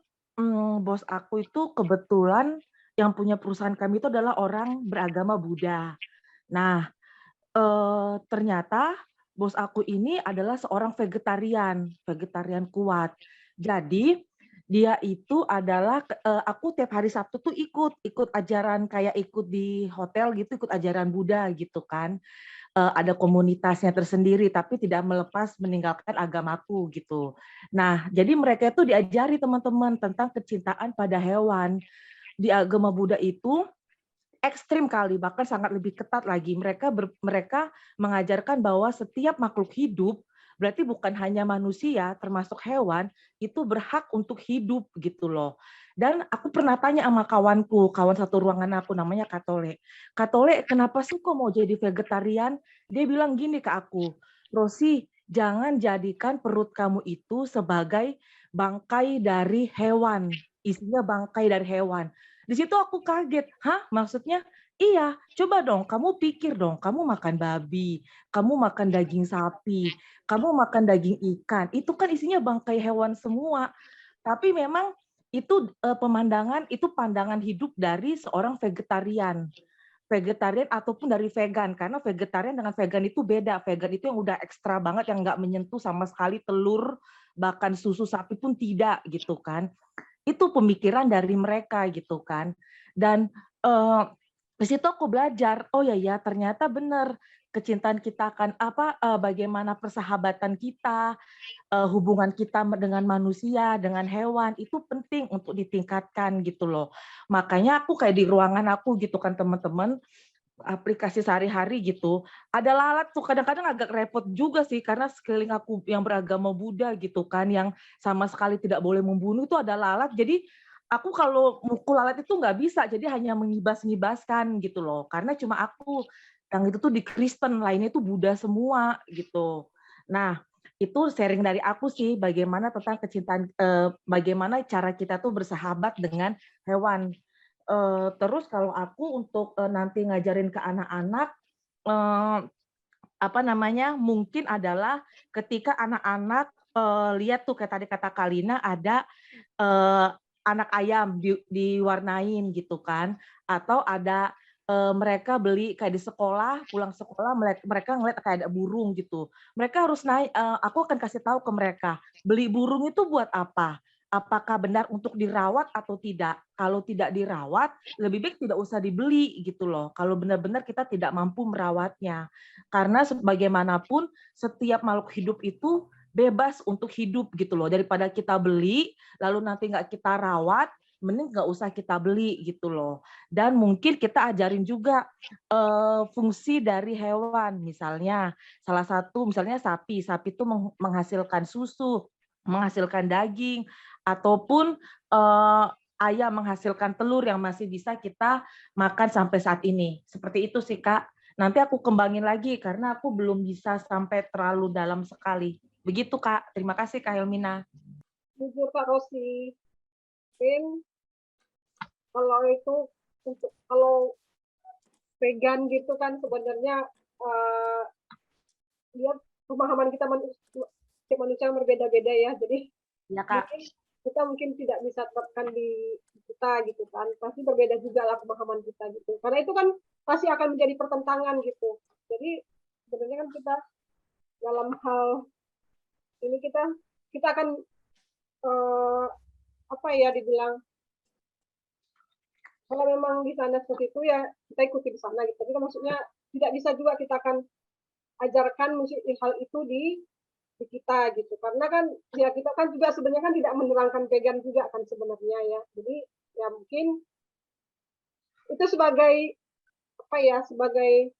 bos aku itu kebetulan yang punya perusahaan kami itu adalah orang beragama Buddha. Nah, ternyata bos aku ini adalah seorang vegetarian kuat. Jadi dia itu adalah aku tiap hari Sabtu tuh ikut ajaran kayak ikut di hotel gitu, ikut ajaran Buddha gitu kan. Ada komunitasnya tersendiri, tapi tidak melepas meninggalkan agamaku gitu. Nah, jadi mereka itu diajari teman-teman tentang kecintaan pada hewan. Di agama Buddha itu ekstrim kali, bahkan sangat lebih ketat lagi. Mereka mengajarkan bahwa setiap makhluk hidup, berarti bukan hanya manusia, termasuk hewan, itu berhak untuk hidup gitu loh. Dan aku pernah tanya sama kawan satu ruangan aku, namanya Katole. Katole, kenapa sih kok mau jadi vegetarian? Dia bilang gini ke aku, Rosi, jangan jadikan perut kamu itu sebagai bangkai dari hewan. Isinya bangkai dari hewan. Di situ aku kaget, hah? Maksudnya, iya, coba dong, kamu pikir dong, kamu makan babi, kamu makan daging sapi, kamu makan daging ikan, itu kan isinya bangkai hewan semua. Tapi memang itu pandangan hidup dari seorang vegetarian ataupun dari vegan, karena vegetarian dengan vegan itu beda. Vegan itu yang udah ekstra banget, yang nggak menyentuh sama sekali telur, bahkan susu sapi pun tidak gitu kan. Itu pemikiran dari mereka gitu kan. Dan di situ aku belajar, oh ya ternyata benar kecintaan kita akan bagaimana persahabatan kita, hubungan kita dengan manusia, dengan hewan itu penting untuk ditingkatkan gitu loh. Makanya aku kayak di ruangan aku gitu kan teman-teman, aplikasi sehari-hari gitu, ada lalat tuh kadang-kadang agak repot juga sih karena sekeliling aku yang beragama Buddha gitu kan, yang sama sekali tidak boleh membunuh itu ada lalat. Jadi aku kalau mukul lalat itu nggak bisa, jadi hanya mengibas-ngibaskan gitu loh. Karena cuma aku yang itu tuh di Kristen, lainnya itu Buddha semua gitu. Nah, itu sharing dari aku sih bagaimana tentang kecintaan, bagaimana cara kita tuh bersahabat dengan hewan. Terus kalau aku untuk nanti ngajarin ke anak-anak, mungkin adalah ketika anak-anak lihat tuh kayak tadi kata Kalina ada anak ayam diwarnain gitu kan, atau ada mereka beli kayak di sekolah, pulang sekolah mereka ngeliat kayak ada burung gitu. Mereka harus aku akan kasih tahu ke mereka, beli burung itu buat apa? Apakah benar untuk dirawat atau tidak? Kalau tidak dirawat, lebih baik tidak usah dibeli gitu loh. Kalau benar-benar kita tidak mampu merawatnya. Karena bagaimanapun setiap makhluk hidup itu bebas untuk hidup gitu loh. Daripada kita beli, lalu nanti nggak kita rawat, mending nggak usah kita beli gitu loh. Dan mungkin kita ajarin juga fungsi dari hewan. Misalnya salah satu misalnya sapi itu menghasilkan susu, menghasilkan daging, ataupun ayam menghasilkan telur yang masih bisa kita makan sampai saat ini. Seperti itu sih Kak. Nanti aku kembangin lagi karena aku belum bisa sampai terlalu dalam sekali. Begitu Kak. Terima kasih Kak Helmina. Jujur Kak Rosi, mungkin kalau itu kalau vegan gitu kan sebenarnya lihat pemahaman kita manusia berbeda-beda ya. Jadi ya, Kak. kita mungkin tidak bisa terapkan di kita gitu kan. Pasti berbeda juga lah pemahaman kita gitu. Karena itu kan pasti akan menjadi pertentangan gitu. Jadi sebenarnya kan kita dalam hal ini kita akan dibilang kalau memang di sana seperti itu ya kita ikuti di sana gitu. Tapi kan maksudnya tidak bisa juga kita akan ajarkan hal itu di kita gitu. Karena kan ya kita kan juga sebenarnya kan tidak menerangkan vegan juga kan sebenarnya ya. Jadi ya mungkin itu sebagai sebagai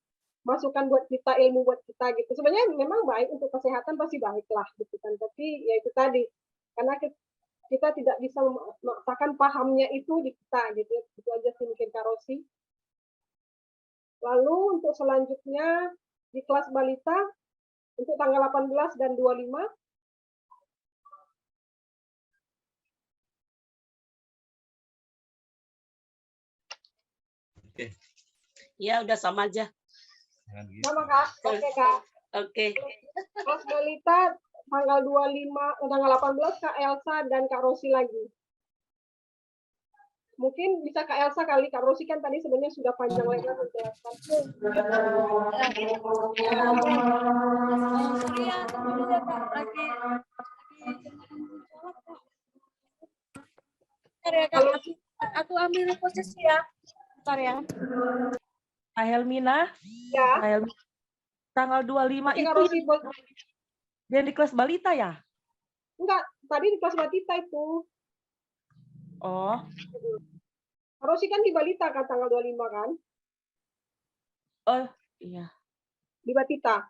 masukan buat kita, ilmu buat kita gitu. Sebenarnya memang baik untuk kesehatan pasti baik lah gitu kan. Tapi ya itu tadi karena kita tidak bisa memaksakan pahamnya itu di kita gitu. Itu aja sih mungkin Kak Rosi. Lalu untuk selanjutnya di kelas balita untuk tanggal 18 dan 25 Ya udah sama aja. sama Kak. Oke Kak. Oke. Kelas balita tanggal 25, tanggal 18 Kak Elsa dan Kak Rosi lagi. Mungkin bisa Kak Elsa kali, Kak Rosi kan tadi sebenarnya sudah panjang lebar menjelaskan. Aku ambil posisi ya. Bentar ya. Kak Helmina, Ya, Kak Helmina, tanggal 25 Kak itu Rosi, yang di kelas balita ya? enggak, tadi di kelas balita itu. Oh, Kak Rosi kan di balita kan tanggal 25 kan? oh iya. Di Batita.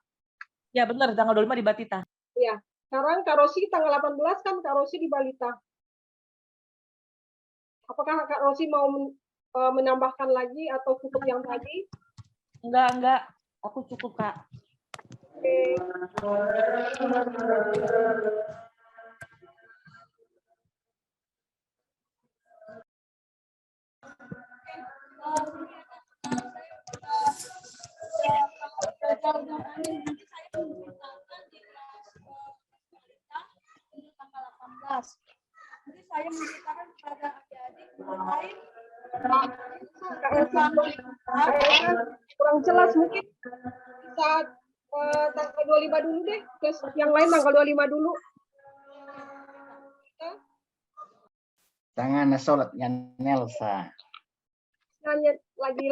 Ya benar, tanggal 25 di Batita. Iya. Sekarang Kak Rosi tanggal 18 kan Kak Rosi di balita. Apakah Kak Rosi mau menambahkan lagi atau cukup yang tadi? Enggak. Aku cukup, Kak. Oke. Jadi saya menceritakan kepada adik-adik mengenai Kak Elsa kurang jelas, mungkin bisa tanggal 25 dulu deh. Terus yang lain tanggal 25 dulu. Jangan sholatnya Nelsa. Nanya lagi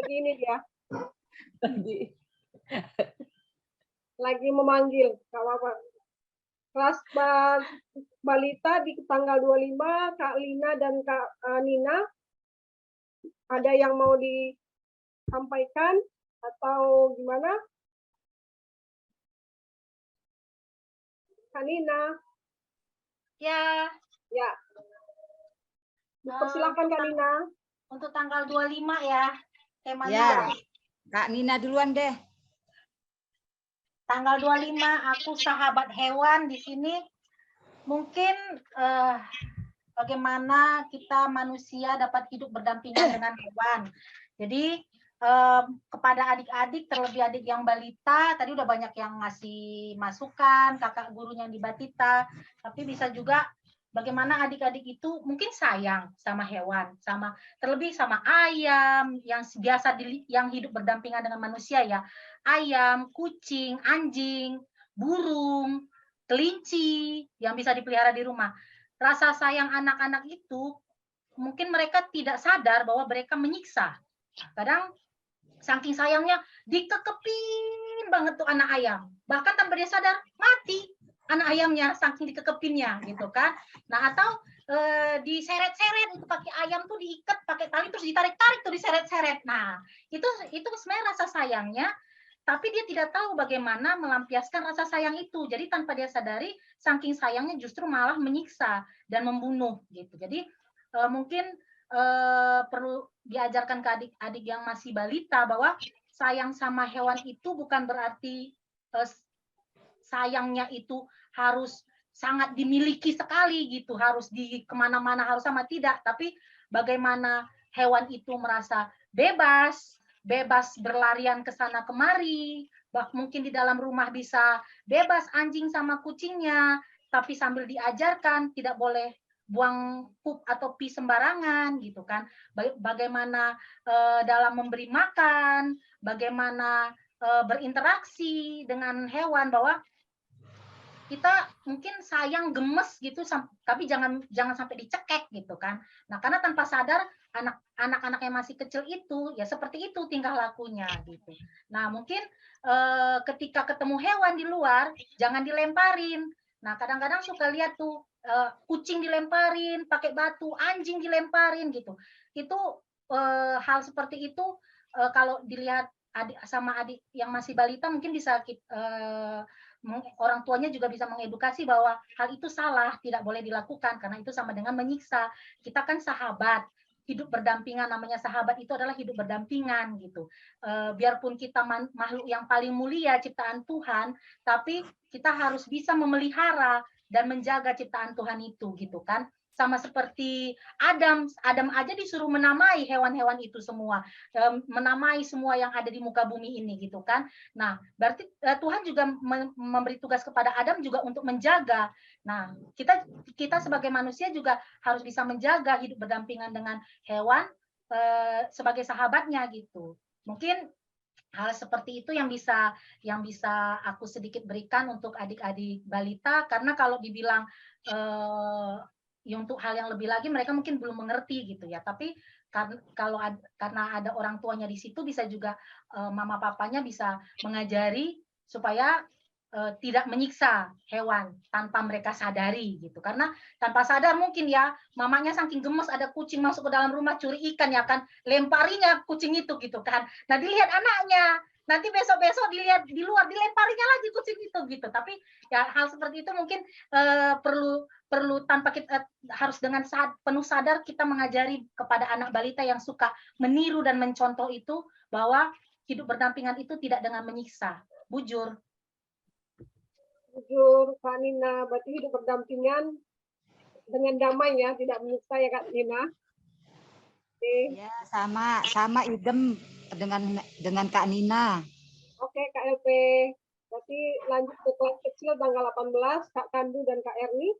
ini dia. Lagi memanggil, Kak apa. Kelas balita di tanggal 25, Kak Lina dan Kak Nina. Ada yang mau disampaikan atau gimana? Kak Nina. Ya, Ya. Persilakan Kak Nina. untuk tanggal 25 ya temanya. Ya, Kak Nina duluan deh. Tanggal 25 aku sahabat hewan di sini. Mungkin bagaimana kita manusia dapat hidup berdampingan dengan hewan. Jadi kepada adik-adik, terlebih adik yang balita, tadi udah banyak yang ngasih masukan, kakak gurunya yang di Batita, tapi bisa juga bagaimana adik-adik itu mungkin sayang sama hewan, terlebih sama ayam yang biasa yang hidup berdampingan dengan manusia ya. Ayam, kucing, anjing, burung, kelinci yang bisa dipelihara di rumah. Rasa sayang anak-anak itu mungkin mereka tidak sadar bahwa mereka menyiksa. Kadang saking sayangnya dikekepin banget tuh anak ayam. Bahkan tanpa dia sadar mati anak ayamnya saking dikekepinnya gitu kan. Nah, atau diseret-seret itu pakai ayam tuh diikat pakai tali terus ditarik-tarik tuh diseret-seret. Nah, itu sebenarnya rasa sayangnya, tapi dia tidak tahu bagaimana melampiaskan rasa sayang itu. Jadi tanpa dia sadari, saking sayangnya justru malah menyiksa dan membunuh gitu. Jadi mungkin perlu diajarkan ke adik-adik yang masih balita bahwa sayang sama hewan itu bukan berarti sayangnya itu harus sangat dimiliki sekali gitu, harus di kemana-mana harus sama, tidak. Tapi bagaimana hewan itu merasa bebas berlarian ke sana kemari, mungkin di dalam rumah bisa bebas anjing sama kucingnya, tapi sambil diajarkan tidak boleh buang pup atau pi sembarangan gitu kan. Bagaimana dalam memberi makan, bagaimana berinteraksi dengan hewan, bahwa kita mungkin sayang gemes gitu, tapi jangan sampai dicekek gitu kan. Nah, karena tanpa sadar anak-anak yang masih kecil itu ya seperti itu tingkah lakunya gitu. Nah, mungkin ketika ketemu hewan di luar jangan dilemparin. Nah, kadang-kadang suka lihat tuh kucing dilemparin pakai batu, anjing dilemparin gitu. Itu hal seperti itu kalau dilihat sama adik yang masih balita mungkin bisa orang tuanya juga bisa mengedukasi bahwa hal itu salah, tidak boleh dilakukan karena itu sama dengan menyiksa. Kita kan sahabat, hidup berdampingan, namanya sahabat itu adalah hidup berdampingan gitu. Biarpun kita makhluk yang paling mulia ciptaan Tuhan, tapi kita harus bisa memelihara dan menjaga ciptaan Tuhan itu gitu kan. sama seperti Adam. Adam aja disuruh menamai hewan-hewan itu semua, menamai semua yang ada di muka bumi ini gitu kan. Nah, berarti Tuhan juga memberi tugas kepada Adam juga untuk menjaga. Nah, kita sebagai manusia juga harus bisa menjaga, hidup berdampingan dengan hewan sebagai sahabatnya gitu. Mungkin hal seperti itu yang bisa aku sedikit berikan untuk adik-adik balita, karena kalau dibilang untuk hal yang lebih lagi mereka mungkin belum mengerti gitu ya. Tapi karena ada orang tuanya di situ, bisa juga mama papanya bisa mengajari supaya tidak menyiksa hewan tanpa mereka sadari gitu. Karena tanpa sadar mungkin ya, mamanya saking gemes ada kucing masuk ke dalam rumah curi ikan ya kan, lemparinya kucing itu gitu kan. Nah, dilihat anaknya, nanti besok-besok dilihat di luar, dilemparinya lagi kucing itu gitu. Tapi ya hal seperti itu mungkin perlu tanpa kita harus dengan penuh sadar kita mengajari kepada anak balita yang suka meniru dan mencontoh itu, bahwa hidup berdampingan itu tidak dengan menyiksa. Bujur. Jujur, Kak Nina, berarti hidup berdampingan dengan damai ya, tidak menyiksa ya Kak Nina. Oke. Ya, sama idem dengan Kak Nina. Oke, Kak LP. Berarti lanjut ke kelas kecil tanggal 18, Kak Kandu dan Kak Erni.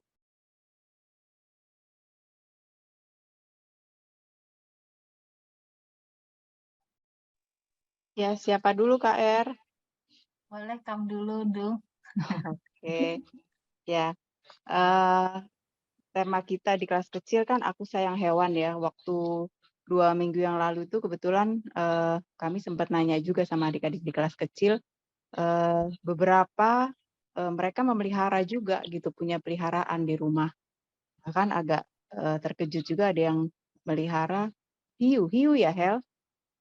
Ya, siapa dulu Kak Er? Boleh kamu dulu, Du. Oke, ya. Tema kita di kelas kecil kan aku sayang hewan ya. Waktu 2 minggu yang lalu itu kebetulan kami sempat nanya juga sama adik-adik di kelas kecil. Beberapa mereka memelihara juga gitu, punya peliharaan di rumah. Bahkan agak terkejut juga ada yang melihara hiu ya Hel?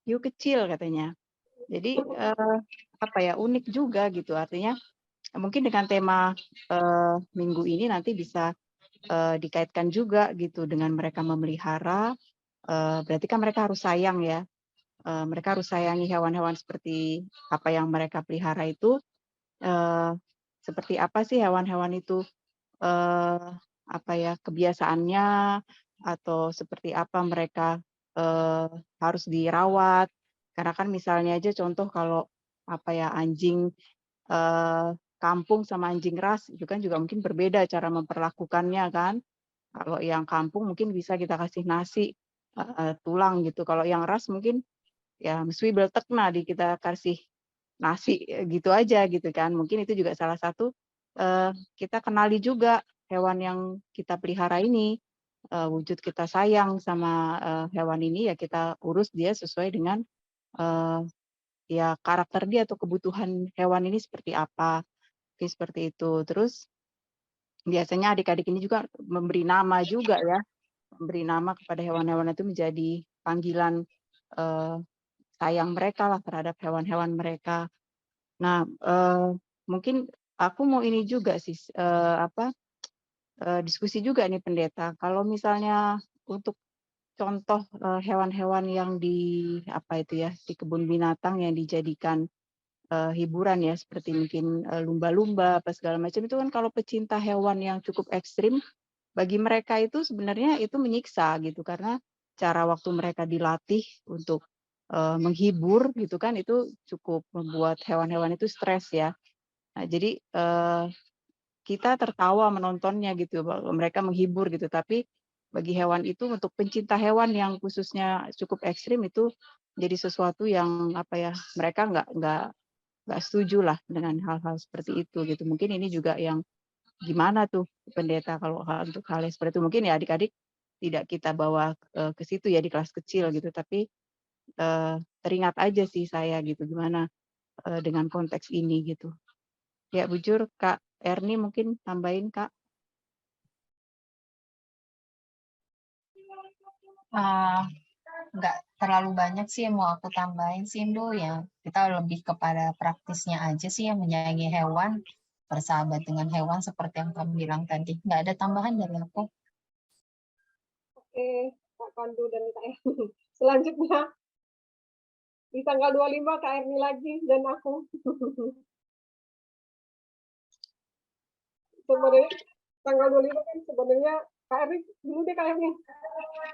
Hiu kecil katanya. Jadi apa ya, unik juga gitu. Artinya mungkin dengan tema minggu ini nanti bisa dikaitkan juga gitu dengan mereka memelihara. Berarti kan mereka harus sayang ya. Mereka harus sayangi hewan-hewan seperti apa yang mereka pelihara itu. Seperti apa sih hewan-hewan itu, apa ya, kebiasaannya, atau seperti apa mereka harus dirawat. Karena kan misalnya aja contoh kalau apa ya, anjing kampung sama anjing ras itu kan juga mungkin berbeda cara memperlakukannya kan. Kalau yang kampung mungkin bisa kita kasih nasi tulang gitu. Kalau yang ras mungkin ya mesui beltek, nah kita kasih nasi gitu aja gitu kan. Mungkin itu juga salah satu kita kenali juga hewan yang kita pelihara ini. Wujud kita sayang sama hewan ini ya kita urus dia sesuai dengan ya karakter dia atau kebutuhan hewan ini seperti apa. Oke, seperti itu. Terus biasanya adik-adik ini juga memberi nama juga ya. Memberi nama kepada hewan-hewan itu menjadi panggilan sayang mereka lah terhadap hewan-hewan mereka. Nah, mungkin aku mau ini juga sih, diskusi juga nih pendeta. Kalau misalnya untuk contoh hewan-hewan yang di apa itu ya, di kebun binatang yang dijadikan hiburan ya, seperti mungkin lumba-lumba apa segala macam, itu kan kalau pecinta hewan yang cukup ekstrim, bagi mereka itu sebenarnya itu menyiksa gitu, karena cara waktu mereka dilatih untuk menghibur gitu kan, itu cukup membuat hewan-hewan itu stres ya. Nah, jadi kita tertawa menontonnya gitu, mereka menghibur gitu, tapi bagi hewan itu, untuk pencinta hewan yang khususnya cukup ekstrim, itu jadi sesuatu yang apa ya, mereka nggak setuju lah dengan hal-hal seperti itu gitu. Mungkin ini juga yang gimana tuh pendeta kalau untuk hal yang seperti itu, mungkin ya adik-adik tidak kita bawa ke situ ya di kelas kecil gitu, tapi teringat aja sih saya gitu gimana dengan konteks ini gitu. Ya bujur Kak Erni mungkin tambahin Kak. Nggak terlalu banyak sih yang mau aku tambahin sih, Indo, ya kita lebih kepada praktisnya aja sih, yang menyayangi hewan, bersahabat dengan hewan seperti yang kamu bilang tadi. Nggak ada tambahan dari aku. Oke, Kak Kandu dan Kak Erni. Selanjutnya di tanggal 25 Kak Erni lagi dan aku. Sebenarnya tanggal 25 kan sebenarnya Kak Erni, dulu deh Kak Erni.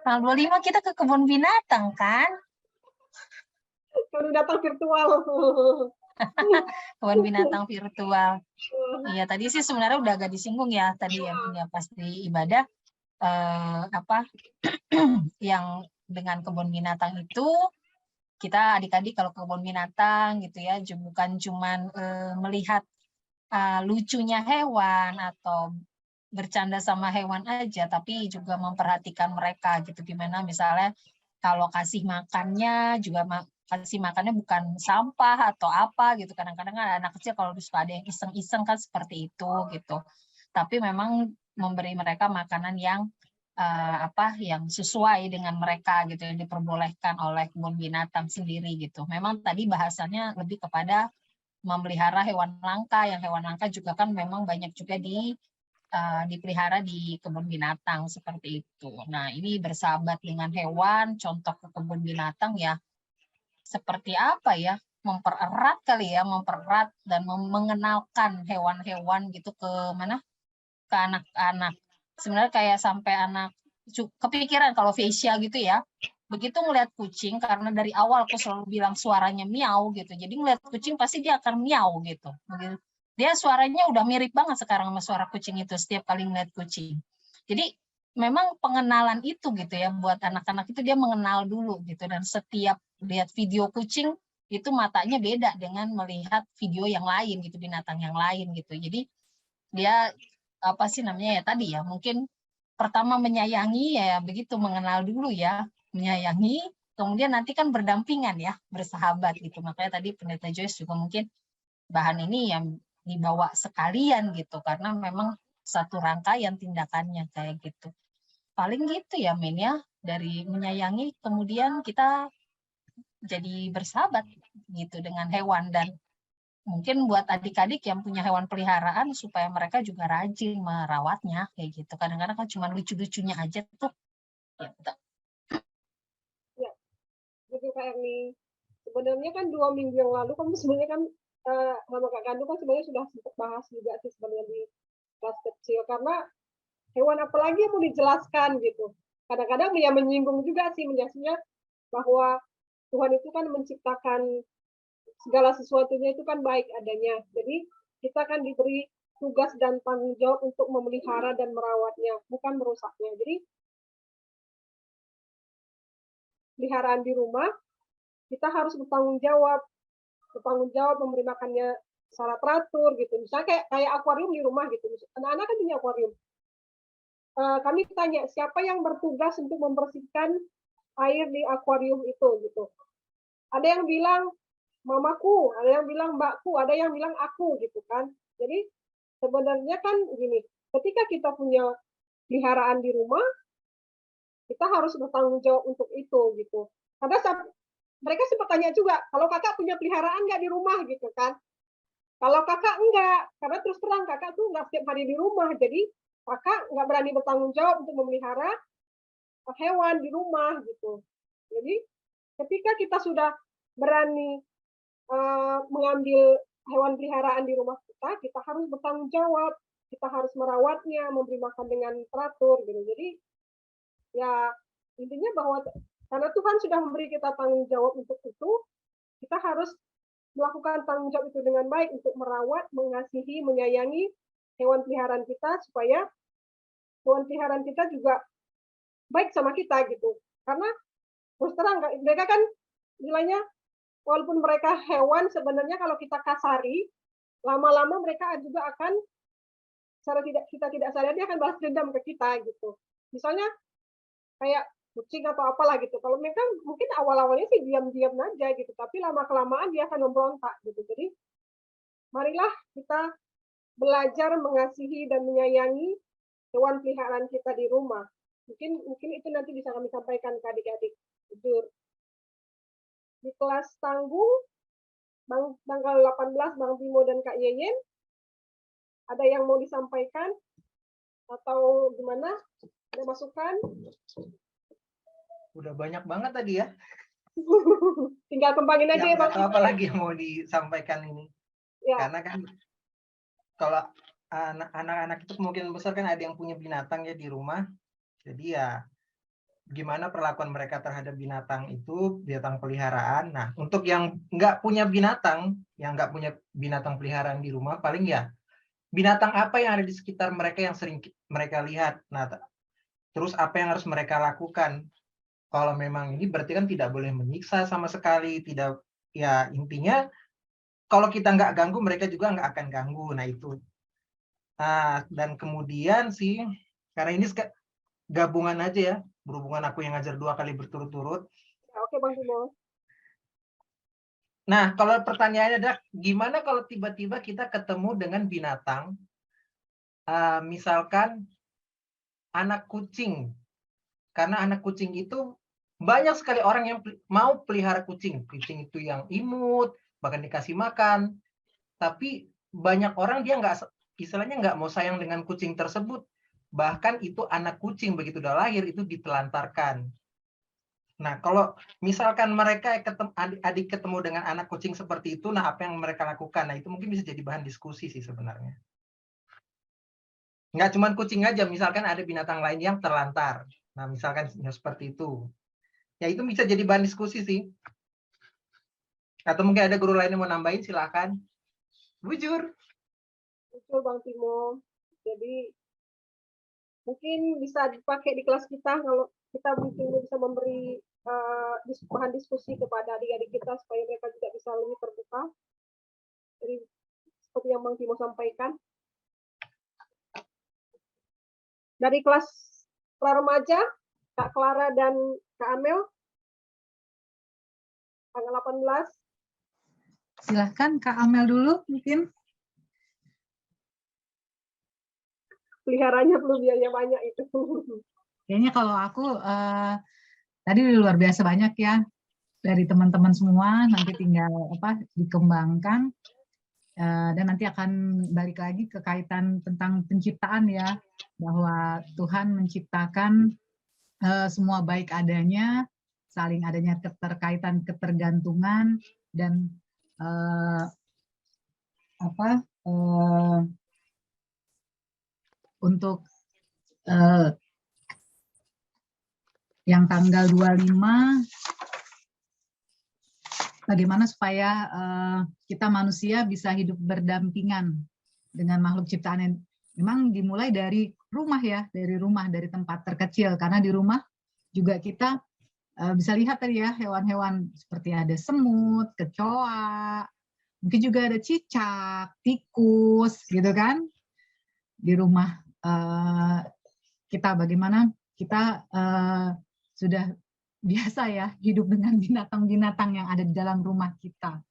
Tanggal 25 kita ke kebun binatang kan? Kalau datang virtual. Kebun binatang virtual. Iya, tadi sih sebenarnya udah agak disinggung ya tadi ya pas di ibadah apa yang dengan kebun binatang itu kita adik-adik kalau ke kebun binatang gitu ya bukan cuman melihat lucunya hewan atau bercanda sama hewan aja, tapi juga memperhatikan mereka gitu. Gimana misalnya kalau kasih makannya juga kasih makannya bukan sampah atau apa gitu. Kadang-kadang kan anak kecil kalau suka ada yang iseng-iseng kan seperti itu gitu. Tapi memang memberi mereka makanan yang yang sesuai dengan mereka gitu, yang diperbolehkan oleh kebun binatang sendiri gitu. Memang tadi bahasannya lebih kepada memelihara hewan langka, yang hewan langka juga kan memang banyak juga dipelihara di kebun binatang seperti itu. Nah, ini bersahabat dengan hewan, contoh ke kebun binatang ya seperti apa ya? Mempererat kali ya, mempererat dan mengenalkan hewan-hewan gitu ke mana? Ke anak-anak. Sebenarnya kayak sampai anak kepikiran kalau facial gitu ya. Begitu ngeliat kucing, karena dari awal aku selalu bilang suaranya miau gitu. Jadi ngeliat kucing pasti dia akan miau gitu. Dia suaranya udah mirip banget sekarang sama suara kucing itu setiap kali ngeliat kucing. Jadi memang pengenalan itu gitu ya buat anak-anak itu dia mengenal dulu gitu, dan setiap lihat video kucing itu matanya beda dengan melihat video yang lain gitu, binatang yang lain gitu. Jadi dia apa sih namanya ya tadi ya mungkin pertama menyayangi ya begitu, mengenal dulu ya, menyayangi, kemudian nanti kan berdampingan ya, bersahabat gitu. Makanya tadi Pendeta Joyce juga mungkin bahan ini yang dibawa sekalian gitu, karena memang satu rangkaian tindakannya kayak gitu. Paling gitu ya Min ya, dari menyayangi kemudian kita jadi bersahabat gitu dengan hewan, dan mungkin buat adik-adik yang punya hewan peliharaan supaya mereka juga rajin merawatnya kayak gitu. Kadang-kadang kan cuma lucu-lucunya aja tuh. Gitu. Ya, gitu Kak Erni. Sebenarnya kan 2 minggu yang lalu kamu sebenarnya kan sama Kak Gandu kan sebenarnya sudah sempat bahas juga sih sebenarnya di kelas kecil, karena hewan apalagi yang mau dijelaskan gitu. Kadang-kadang ya menyinggung juga sih menjelasnya bahwa Tuhan itu kan menciptakan segala sesuatunya itu kan baik adanya. Jadi kita kan diberi tugas dan tanggung jawab untuk memelihara dan merawatnya, bukan merusaknya. Jadi peliharaan di rumah kita harus bertanggung jawab memberi makannya secara teratur gitu. Misalnya kayak akuarium di rumah gitu. Anak-anak kan punya akuarium. Kami tanya siapa yang bertugas untuk membersihkan air di akuarium itu gitu. Ada yang bilang mamaku, ada yang bilang mbakku, ada yang bilang aku gitu kan. Jadi sebenarnya kan gini, ketika kita punya peliharaan di rumah, kita harus bertanggung jawab untuk itu gitu. Karena mereka sempat tanya juga, kalau kakak punya peliharaan nggak di rumah gitu kan. Kalau kakak enggak, karena terus terang kakak tuh nggak setiap hari di rumah, jadi kakak nggak berani bertanggung jawab untuk memelihara hewan di rumah gitu. Jadi ketika kita sudah berani mengambil hewan peliharaan di rumah kita harus bertanggung jawab, kita harus merawatnya, memberi makan dengan teratur gitu. Jadi ya intinya bahwa karena Tuhan sudah memberi kita tanggung jawab untuk itu, kita harus melakukan tanggung jawab itu dengan baik untuk merawat, mengasihi, menyayangi hewan peliharaan kita supaya hewan peliharaan kita juga baik sama kita gitu. Karena terus terang mereka kan nilainya walaupun mereka hewan sebenarnya kalau kita kasari, lama-lama mereka juga akan secara kita tidak sadar dia akan balas dendam ke kita gitu. Misalnya kayak kucing atau apalah gitu. Kalau mereka mungkin awal-awalnya sih diam-diam aja gitu, tapi lama-kelamaan dia akan memberontak gitu. Jadi marilah kita belajar mengasihi dan menyayangi hewan peliharaan kita di rumah. Mungkin itu nanti bisa kami sampaikan ke adik-adik. Jujur. Di kelas tanggung tanggal 18 Bang Timo dan Kak Yeyen, ada yang mau disampaikan atau gimana? Ada masukan? Udah banyak banget tadi ya. Tinggal kembangin aja ya Bang. Apa lagi yang mau disampaikan ini? Ya. Karena kan kalau anak-anak itu kemungkinan besar kan ada yang punya binatang ya di rumah. Jadi ya gimana perlakuan mereka terhadap binatang itu, binatang peliharaan. Nah, untuk yang nggak punya binatang, peliharaan di rumah, paling ya binatang apa yang ada di sekitar mereka yang sering mereka lihat. Nah, terus apa yang harus mereka lakukan? Kalau memang ini berarti kan tidak boleh menyiksa sama sekali, tidak, ya intinya kalau kita nggak ganggu, mereka juga nggak akan ganggu. Nah itu. Nah, dan kemudian sih, karena ini gabungan aja ya, berhubungan aku yang ngajar 2 kali berturut-turut. Ya, oke Bang Timo. Nah, kalau pertanyaannya adalah gimana kalau tiba-tiba kita ketemu dengan binatang, misalkan anak kucing, karena anak kucing itu banyak sekali orang yang mau pelihara kucing. Kucing itu yang imut, bahkan dikasih makan, tapi banyak orang dia istilahnya nggak mau sayang dengan kucing tersebut. Bahkan itu anak kucing begitu udah lahir itu ditelantarkan. Nah, kalau misalkan mereka adik ketemu dengan anak kucing seperti itu, nah apa yang mereka lakukan? Nah, itu mungkin bisa jadi bahan diskusi sih sebenarnya. Nggak cuma kucing aja, misalkan ada binatang lain yang terlantar. Nah, misalkan seperti itu. Ya, itu bisa jadi bahan diskusi sih. Atau mungkin ada guru lain yang mau nambahin, silakan. Bujur. Betul Bang Timo. Jadi mungkin bisa dipakai di kelas kita kalau kita mungkin bisa memberi bahan diskusi kepada adik-adik kita supaya mereka juga bisa lebih terbuka. Jadi seperti yang Bang Timo sampaikan. Dari kelas pra remaja, Kak Clara dan Kak Amel, tanggal 18. Silahkan Kak Amel dulu mungkin. Peliharanya perlu biaya banyak itu. Kayaknya kalau aku tadi luar biasa banyak ya dari teman-teman semua, nanti tinggal dikembangkan dan nanti akan balik lagi ke kaitan tentang penciptaan ya, bahwa Tuhan menciptakan semua baik adanya, saling adanya keterkaitan, ketergantungan, dan untuk yang tanggal 25, bagaimana supaya kita manusia bisa hidup berdampingan dengan makhluk ciptaan yang memang dimulai dari rumah ya, dari tempat terkecil, karena di rumah juga kita bisa lihat tadi ya hewan-hewan seperti ada semut, kecoa, mungkin juga ada cicak, tikus gitu kan di rumah kita. Bagaimana kita sudah biasa ya hidup dengan binatang-binatang yang ada di dalam rumah kita.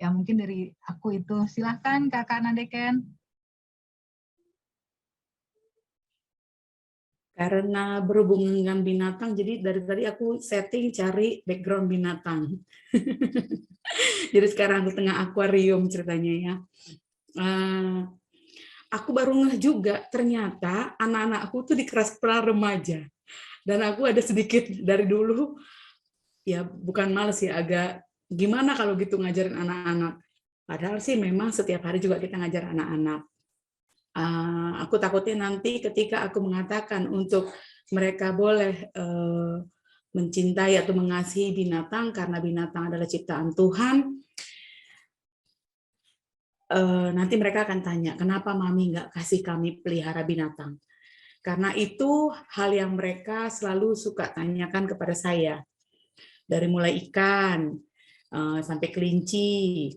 Ya mungkin dari aku itu. Silahkan Kakak Nadeken. Karena berhubungan dengan binatang, jadi dari tadi aku setting cari background binatang. Jadi sekarang di tengah akuarium ceritanya ya. Aku baru ngeh juga, ternyata anak-anakku tuh di kelas pra remaja. Dan aku ada sedikit dari dulu, ya bukan males ya, agak gimana kalau gitu ngajarin anak-anak. Padahal sih memang setiap hari juga kita ngajar anak-anak. Aku takutnya nanti ketika aku mengatakan untuk mereka boleh mencintai atau mengasihi binatang karena binatang adalah ciptaan Tuhan, nanti mereka akan tanya, kenapa Mami nggak kasih kami pelihara binatang? Karena itu hal yang mereka selalu suka tanyakan kepada saya. Dari mulai ikan, sampai kelinci,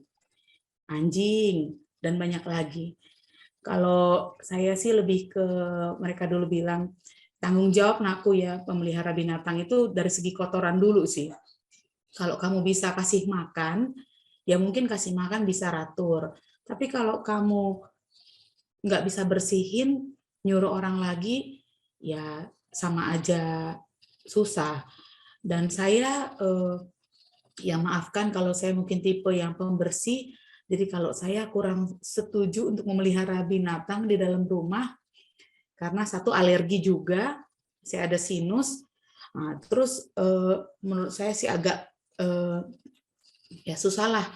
anjing, dan banyak lagi. Kalau saya sih lebih ke mereka dulu bilang, tanggung jawab naku ya, pemelihara binatang itu dari segi kotoran dulu sih. Kalau kamu bisa kasih makan, ya mungkin kasih makan bisa ratur. Tapi kalau kamu nggak bisa bersihin, nyuruh orang lagi, ya sama aja susah. Dan saya, ya maafkan kalau saya mungkin tipe yang pembersih, jadi kalau saya kurang setuju untuk memelihara binatang di dalam rumah, karena satu alergi juga, saya ada sinus, terus menurut saya sih agak ya susah lah.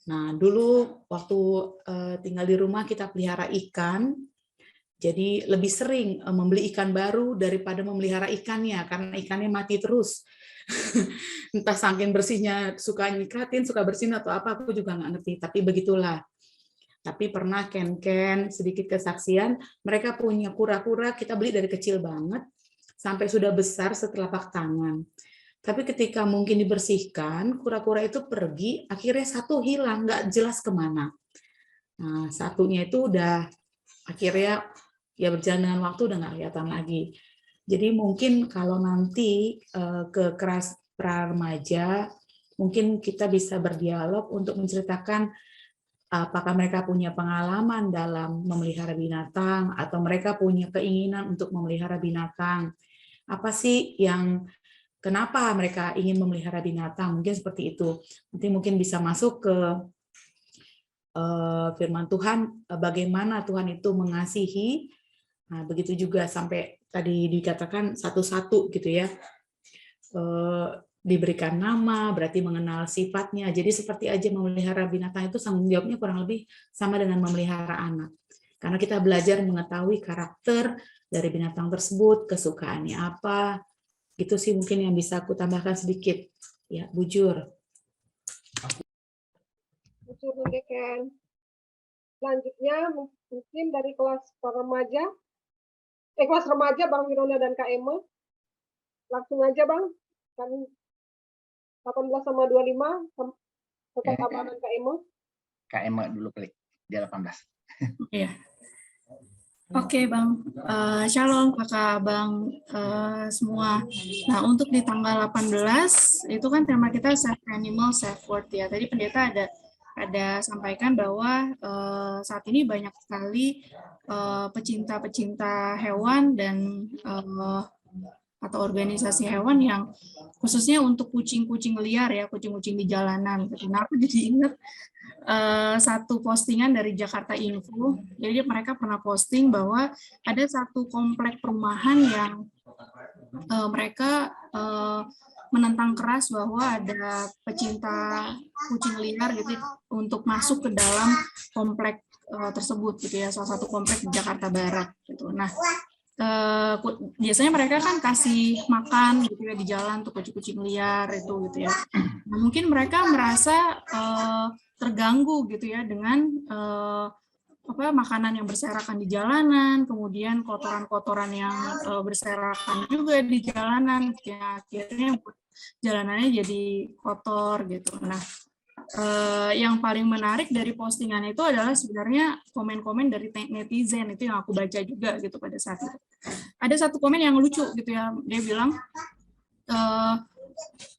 Nah dulu waktu tinggal di rumah kita pelihara ikan, Jadi lebih sering membeli ikan baru daripada memelihara ikannya, karena ikannya mati terus. Entah saking bersihnya, suka nyikatin, suka bersihin atau apa, aku juga nggak ngerti. Tapi begitulah. Tapi pernah Ken sedikit kesaksian, mereka punya kura-kura, kita beli dari kecil banget, sampai sudah besar setelapak tangan. Tapi ketika mungkin dibersihkan, kura-kura itu pergi, akhirnya satu hilang, nggak jelas kemana. Nah, satunya itu udah akhirnya ya berjalan dengan waktu udah nggak kelihatan lagi. Jadi mungkin kalau nanti ke kelas pra-remaja, mungkin kita bisa berdialog untuk menceritakan apakah mereka punya pengalaman dalam memelihara binatang atau mereka punya keinginan untuk memelihara binatang. Apa sih yang kenapa mereka ingin memelihara binatang? Mungkin seperti itu. Nanti mungkin bisa masuk ke firman Tuhan, bagaimana Tuhan itu mengasihi. Nah, begitu juga sampai tadi dikatakan satu-satu gitu ya. Diberikan nama, berarti mengenal sifatnya. Jadi seperti aja memelihara binatang itu tanggung jawabnya kurang lebih sama dengan memelihara anak. Karena kita belajar mengetahui karakter dari binatang tersebut, kesukaannya apa. Gitu sih mungkin yang bisa aku tambahkan sedikit. Ya, bujur. Bujur, Ken. Selanjutnya mungkin dari kelas remaja. Kelas remaja Bang Wirona dan Kak Emma. Langsung aja Bang. Kan 18 sama 25 tetap tambahan Kak Emma. Kak Emma dulu klik. Dia 18. Iya. Oke Bang. Shalom Kakak Bang semua. Nah, untuk di tanggal 18 itu kan tema kita Save Animal, Save World ya. Tadi pendeta ada sampaikan bahwa saat ini banyak sekali pecinta-pecinta hewan dan atau organisasi hewan yang khususnya untuk kucing-kucing liar ya, kucing-kucing di jalanan. Nah, aku jadi ingat satu postingan dari Jakarta Info. Jadi mereka pernah posting bahwa ada satu komplek perumahan yang mereka menentang keras bahwa ada pecinta kucing liar gitu untuk masuk ke dalam komplek tersebut gitu ya, salah satu komplek di Jakarta Barat gitu. Nah, biasanya mereka kan kasih makan gitu ya di jalan untuk kucing-kucing liar itu gitu ya. Nah, mungkin mereka merasa terganggu gitu ya dengan makanan yang berserakan di jalanan, kemudian kotoran-kotoran yang berserakan juga di jalanan, ya akhirnya jalanannya jadi kotor gitu. Nah, yang paling menarik dari postingan itu adalah sebenarnya komen-komen dari netizen itu yang aku baca juga gitu pada saat itu. Ada satu komen yang lucu gitu ya, dia bilang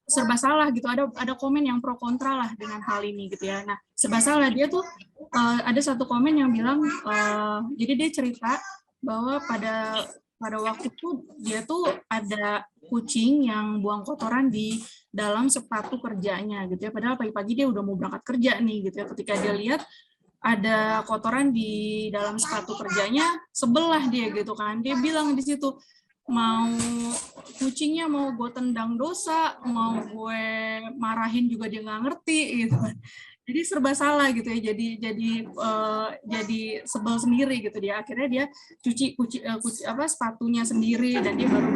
serba salah gitu, ada komen yang pro kontra lah dengan hal ini gitu ya. Nah, serba salah dia tuh ada satu komen yang bilang jadi dia cerita bahwa pada waktu itu dia tuh ada kucing yang buang kotoran di dalam sepatu kerjanya gitu ya, padahal pagi-pagi dia udah mau berangkat kerja nih gitu ya. Ketika dia lihat ada kotoran di dalam sepatu kerjanya, sebelah dia gitu kan, dia bilang di situ, mau kucingnya mau gue tendang dosa, mau gue marahin juga dia nggak ngerti gitu. Jadi serba salah gitu ya. Jadi sebel sendiri gitu dia. Akhirnya dia cuci sepatunya sendiri dan dia baru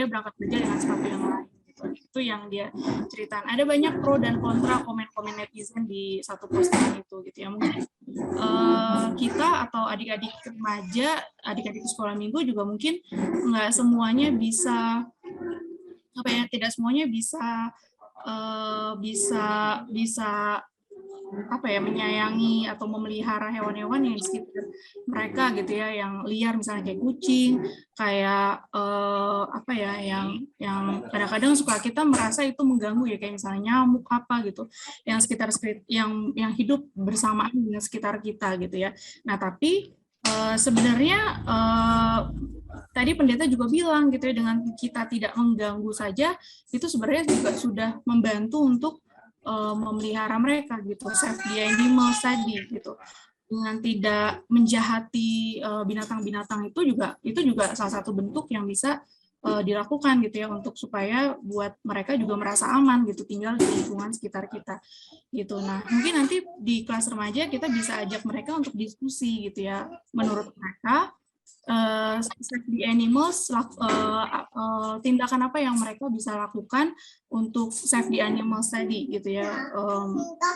berangkat kerja dengan sepatu yang lain. Itu yang dia ceritain. Ada banyak pro dan kontra komen-komen netizen di satu postingan itu gitu ya. Mungkin kita atau adik-adik remaja, adik-adik sekolah minggu juga mungkin nggak semuanya bisa tidak semuanya bisa menyayangi atau memelihara hewan-hewan yang di sekitar mereka gitu ya, yang liar misalnya kayak kucing, kayak yang kadang-kadang suka kita merasa itu mengganggu ya, kayak misalnya nyamuk apa gitu yang yang hidup bersamaan dengan sekitar kita gitu ya. Nah, tapi sebenarnya tadi pendeta juga bilang gitu ya, dengan kita tidak mengganggu saja itu sebenarnya juga sudah membantu untuk memelihara mereka gitu, save the animals tadi gitu, dengan tidak menjahati binatang-binatang itu juga salah satu bentuk yang bisa dilakukan gitu ya, untuk supaya buat mereka juga merasa aman gitu tinggal di lingkungan sekitar kita gitu. Nah, mungkin nanti di kelas remaja kita bisa ajak mereka untuk diskusi gitu ya, menurut mereka save the animals, tindakan apa yang mereka bisa lakukan untuk save the animals tadi gitu ya,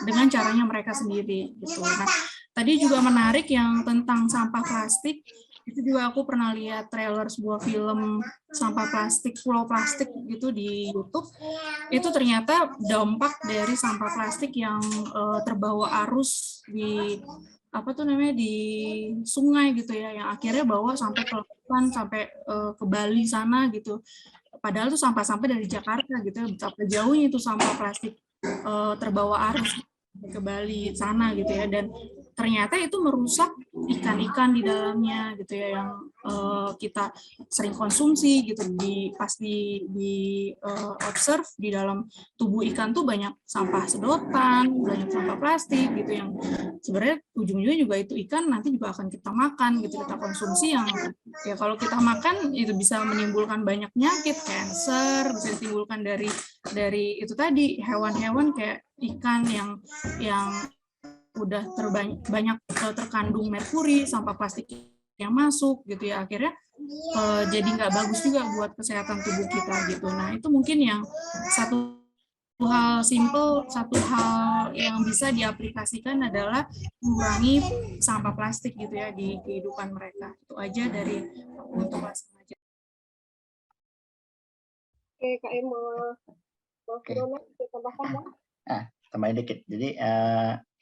dengan caranya mereka sendiri gitu. Nah, tadi juga menarik yang tentang sampah plastik. Itu juga aku pernah lihat trailer sebuah film sampah plastik, pulau plastik gitu di YouTube. Itu ternyata dampak dari sampah plastik yang terbawa arus di di sungai gitu ya, yang akhirnya bawa sampai ke lautan, sampai ke Bali sana gitu. Padahal itu sampah-sampah dari Jakarta gitu ya, betapa jauhnya itu sampah plastik terbawa arus ke Bali sana gitu ya, dan ternyata itu merusak ikan-ikan di dalamnya gitu ya, yang kita sering konsumsi gitu. Pas di observe di dalam tubuh ikan tuh banyak sampah sedotan, banyak sampah plastik gitu, yang sebenarnya ujung-ujungnya juga itu ikan nanti juga akan kita makan gitu, kita konsumsi, yang ya kalau kita makan itu bisa menimbulkan banyak penyakit, kanker, bisa ditimbulkan dari itu tadi, hewan-hewan kayak ikan yang udah banyak terkandung merkuri, sampah plastik yang masuk gitu ya, akhirnya jadi nggak bagus juga buat kesehatan tubuh kita gitu. Nah, itu mungkin yang satu hal simple, satu hal yang bisa diaplikasikan adalah mengurangi sampah plastik gitu ya di kehidupan mereka. Itu aja dari untuk remaja. Oke, Kak Emma. Oke. Bisa tambahkan, Bang? Tambahin dikit. Jadi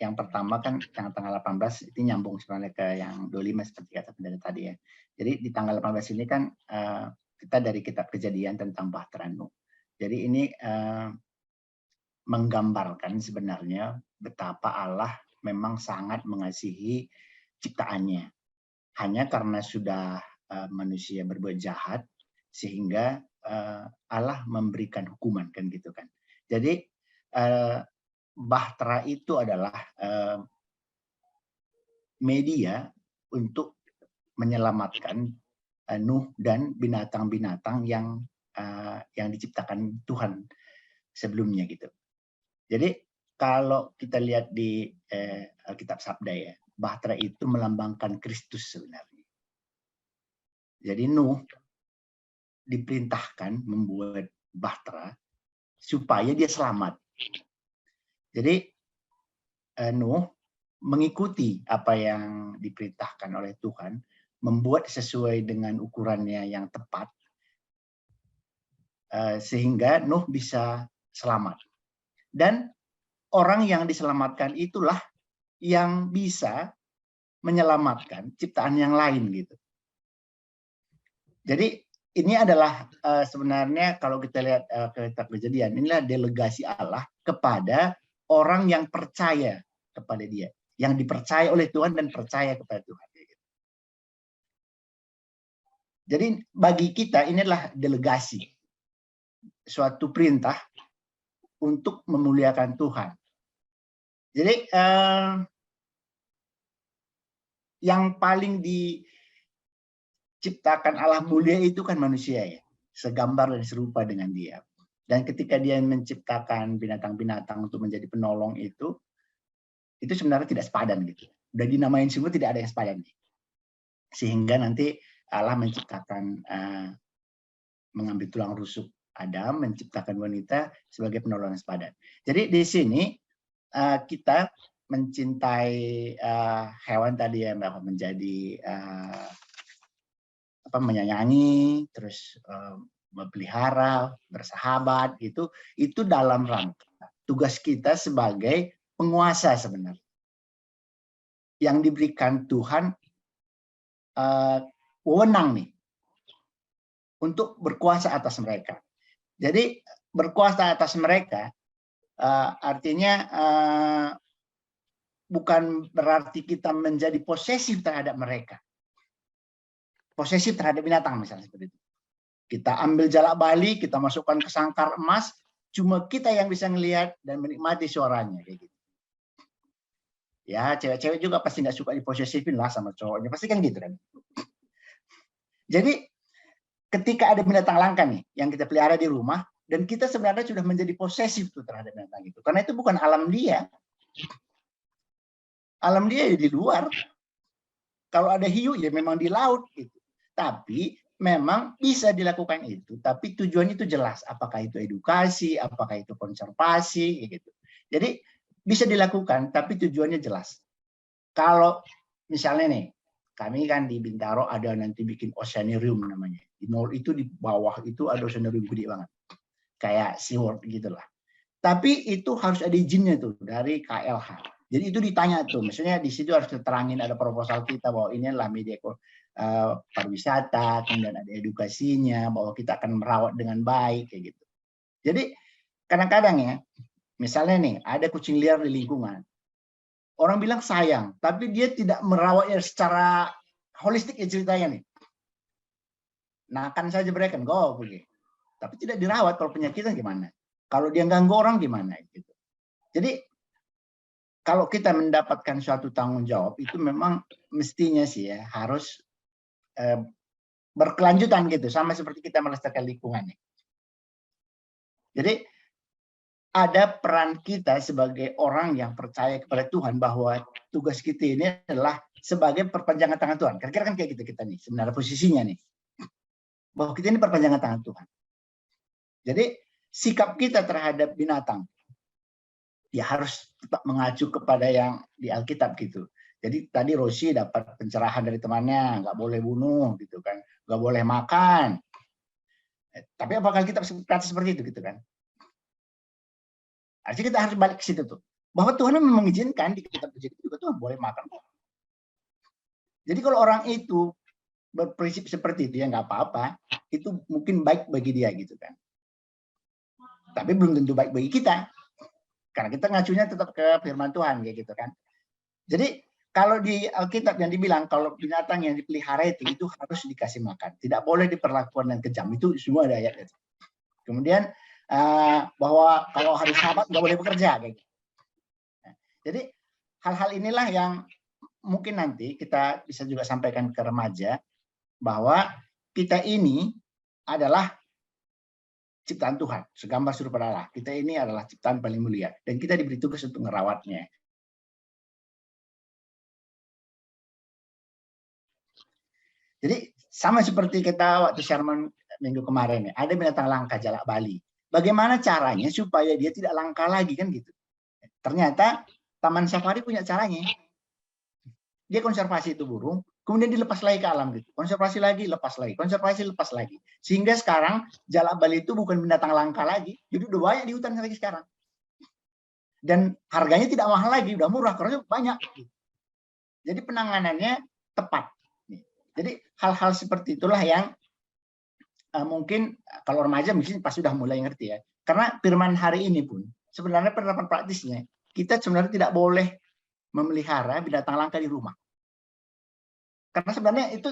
yang pertama kan yang tanggal 18 itu nyambung sebenarnya ke yang 25 seperti kata pendeta tadi ya. Jadi di tanggal 18 ini kan kita dari kitab Kejadian tentang Bahtera Nuh. Jadi ini menggambarkan sebenarnya betapa Allah memang sangat mengasihi ciptaannya. Hanya karena sudah manusia berbuat jahat sehingga Allah memberikan hukuman kan gitu kan. Jadi Bahtera itu adalah media untuk menyelamatkan Nuh dan binatang-binatang yang diciptakan Tuhan sebelumnya gitu. Jadi kalau kita lihat di Alkitab Sabda ya, Bahtera itu melambangkan Kristus sebenarnya. Jadi Nuh diperintahkan membuat Bahtera supaya dia selamat. Jadi Nuh mengikuti apa yang diperintahkan oleh Tuhan, membuat sesuai dengan ukurannya yang tepat, sehingga Nuh bisa selamat. Dan orang yang diselamatkan itulah yang bisa menyelamatkan ciptaan yang lain gitu. Jadi ini adalah sebenarnya kalau kita lihat kitab Kejadian, inilah delegasi Allah kepada orang yang percaya kepada Dia, yang dipercaya oleh Tuhan dan percaya kepada Tuhan. Jadi bagi kita ini adalah delegasi, suatu perintah untuk memuliakan Tuhan. Jadi yang paling diciptakan Allah mulia itu kan manusia ya, segambar dan serupa dengan Dia. Dan ketika Dia menciptakan binatang-binatang untuk menjadi penolong itu sebenarnya tidak sepadan gitu. Udah dinamain semua, tidak ada yang sepadan. Sehingga nanti Allah menciptakan, mengambil tulang rusuk Adam, menciptakan wanita sebagai penolong yang sepadan. Jadi di sini kita mencintai hewan tadi ya, menjadi menyayangi, terus memelihara, bersahabat gitu, itu dalam rangka tugas kita sebagai penguasa sebenarnya yang diberikan Tuhan wewenang nih untuk berkuasa atas mereka. Jadi berkuasa atas mereka artinya bukan berarti kita menjadi posesif terhadap mereka, posesif terhadap binatang misalnya seperti itu. Kita ambil jalak bali, kita masukkan ke sangkar emas, cuma kita yang bisa ngelihat dan menikmati suaranya kayak gitu. Ya, cewek-cewek juga pasti nggak suka diposesifin lah sama cowoknya, pasti kan gitu kan. Jadi ketika ada binatang langka nih yang kita pelihara di rumah, dan kita sebenarnya sudah menjadi posesif tuh terhadap binatang itu, karena itu bukan alam dia. Alam dia ya di luar. Kalau ada hiu ya memang di laut gitu. Tapi memang bisa dilakukan itu, tapi tujuannya itu jelas. Apakah itu edukasi, apakah itu konservasi, gitu. Jadi bisa dilakukan, tapi tujuannya jelas. Kalau misalnya nih, kami kan di Bintaro ada nanti bikin oceanarium namanya. Di mall itu di bawah itu ada oceanarium gede banget, kayak SeaWorld gitulah. Tapi itu harus ada izinnya tuh dari KLH. Jadi itu ditanya tuh, misalnya di situ harus diterangin ada proposal kita bahwa ini adalah media pariwisata, kemudian ada edukasinya, bahwa kita akan merawat dengan baik, kayak gitu. Jadi kadang-kadang ya, misalnya nih ada kucing liar di lingkungan, orang bilang sayang, tapi dia tidak merawatnya secara holistik ya ceritanya nih. Nah kan saja mereka go pergi, tapi tidak dirawat. Kalau penyakitan gimana? Kalau dia ganggu orang gimana? Gitu. Jadi kalau kita mendapatkan suatu tanggung jawab itu memang mestinya sih ya harus berkelanjutan gitu, sama seperti kita melestarikan lingkungan nih. Jadi ada peran kita sebagai orang yang percaya kepada Tuhan bahwa tugas kita ini adalah sebagai perpanjangan tangan Tuhan. Kira-kira kan kayak gitu kita nih sebenarnya posisinya nih, bahwa kita ini perpanjangan tangan Tuhan. Jadi sikap kita terhadap binatang ya harus tetap mengacu kepada yang di Alkitab gitu. Jadi tadi Rosi dapat pencerahan dari temannya, nggak boleh bunuh gitu kan, nggak boleh makan. Tapi apakah kita berkata seperti itu gitu kan? Artinya kita harus balik ke situ tuh, bahwa Tuhan memang mengizinkan di kitab suci juga Tuhan boleh makan kok. Jadi kalau orang itu berprinsip seperti itu ya nggak apa-apa, itu mungkin baik bagi dia gitu kan. Tapi belum tentu baik bagi kita, karena kita ngacunya tetap ke firman Tuhan kayak gitu kan. Jadi kalau di Alkitab yang dibilang kalau binatang yang dipelihara itu harus dikasih makan, tidak boleh diperlakukan dengan kejam, itu semua ada ayat itu. Kemudian bahwa kalau hari Sabat nggak boleh bekerja kayak gitu. Nah, jadi hal-hal inilah yang mungkin nanti kita bisa juga sampaikan ke remaja bahwa kita ini adalah ciptaan Tuhan, segambar serupa Allah. Kita ini adalah ciptaan paling mulia dan kita diberi tugas untuk merawatnya. Jadi sama seperti kita waktu sermon minggu kemarin ya, ada binatang langka jalak Bali. Bagaimana caranya supaya dia tidak langka lagi kan gitu. Ternyata Taman Safari punya caranya. Dia konservasi itu burung, kemudian dilepas lagi ke alam gitu. Konservasi lagi, lepas lagi, konservasi lepas lagi. Sehingga sekarang jalak Bali itu bukan binatang langka lagi, jadi udah banyak di hutan lagi sekarang. Dan harganya tidak mahal lagi, udah murah karena banyak. Jadi penanganannya tepat. Jadi hal-hal seperti itulah yang mungkin kalau remaja mungkin pasti sudah mulai ngerti ya. Karena firman hari ini pun sebenarnya penerapan praktisnya kita sebenarnya tidak boleh memelihara binatang langka di rumah. Karena sebenarnya itu